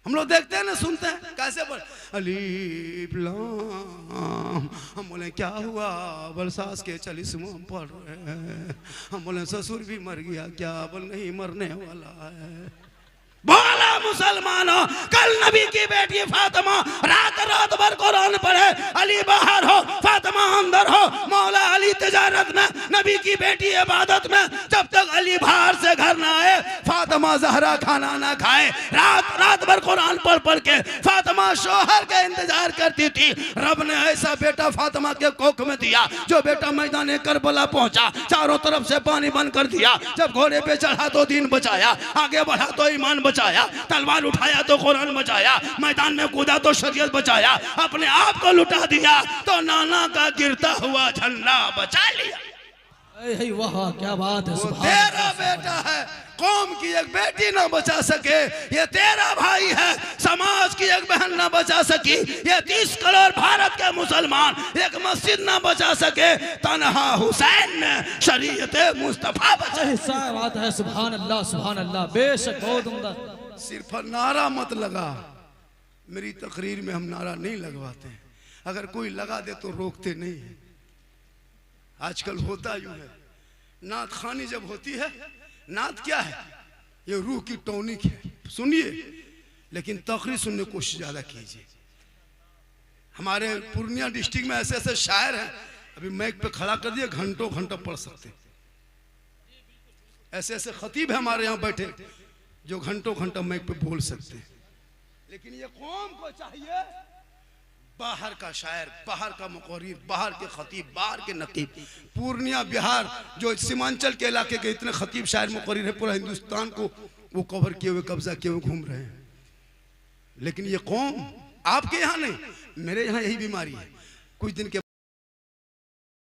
हम लोग देखते हैं ना, सुनते हैं, कैसे पढ़ अलीफ लाम। हम बोले क्या हुआ? बोल सास के 40वां पढ़ रहे हैं। हम बोले ससुर भी मर गया क्या? बोल नहीं, मरने वाला है। बोला मुसलमानों, कल नबी की बेटी फातिमा रात भर कुरान पढ़े। अली बाहर हो, फातिमा अंदर हो, मौला अली तिजारत में, नबी की बेटी इबादत में। जब तक अली बाहर से घर ना आए, फातिमा जहरा खाना ना खाए। रात भर कुरान पढ़ के फातिमा शोहर का इंतजार करती थी। रब ने ऐसा बेटा फातिमा के कोख में दिया, जो बेटा मैदान करबला पहुंचा, चारों तरफ से पानी बंद कर दिया। जब घोड़े पे चढ़ा तो दीन बचाया, आगे बढ़ा तो ईमान बचाया, तलवार उठाया तो कुरान बचाया, मैदान में कूदा तो शरीयत बचाया, अपने आप को लुटा दिया तो नाना का गिरता हुआ झंडा बचा लिया। वाह क्या बात है। वो सुभान तेरा बेटा है, कौम की एक बेटी ना बचा सके, ये तेरा भाई है, समाज की एक बहन ना बचा सकी, ये 30 करोड़ भारत के मुसलमान एक मस्जिद ना बचा सके, तन्हा हुसैन ने शरीयत मुस्तफा बचा। ऐसा बात है। सुभान अल्लाह बेशक बहुत उम्दा। सिर्फ नारा मत लगा, मेरी तकरीर में हम नारा नहीं लगवाते हैं, अगर कोई लगा दे तो रोकते नहीं है। आजकल होता यूं है, नात खानी जब होती है, नात क्या है, ये रूह की टॉनिक है, सुनिए लेकिन तकरीर सुनने की कोशिश ज्यादा कीजिए। हमारे पूर्णिया डिस्ट्रिक्ट में ऐसे ऐसे शायर हैं, अभी माइक पे खड़ा कर दिए, घंटों घंटों पढ़ सकते हैं। ऐसे ऐसे खतीब है हमारे यहाँ बैठे जो घंटों घंटों माइक पे बोल सकते हैं। लेकिन ये कौम को चाहिए बाहर का शायर, बाहर का मुक़र्रिर, बाहर के खतीब, बाहर के नकीब। पूर्णिया बिहार जो सीमांचल के इलाके के इतने खतीब शायर मुक़र्रिर है, पूरा हिंदुस्तान को वो कवर किए हुए, कब्जा किए हुए घूम रहे हैं। लेकिन ये कौम आपके यहाँ नहीं, मेरे यहाँ यही बीमारी है। कुछ दिन के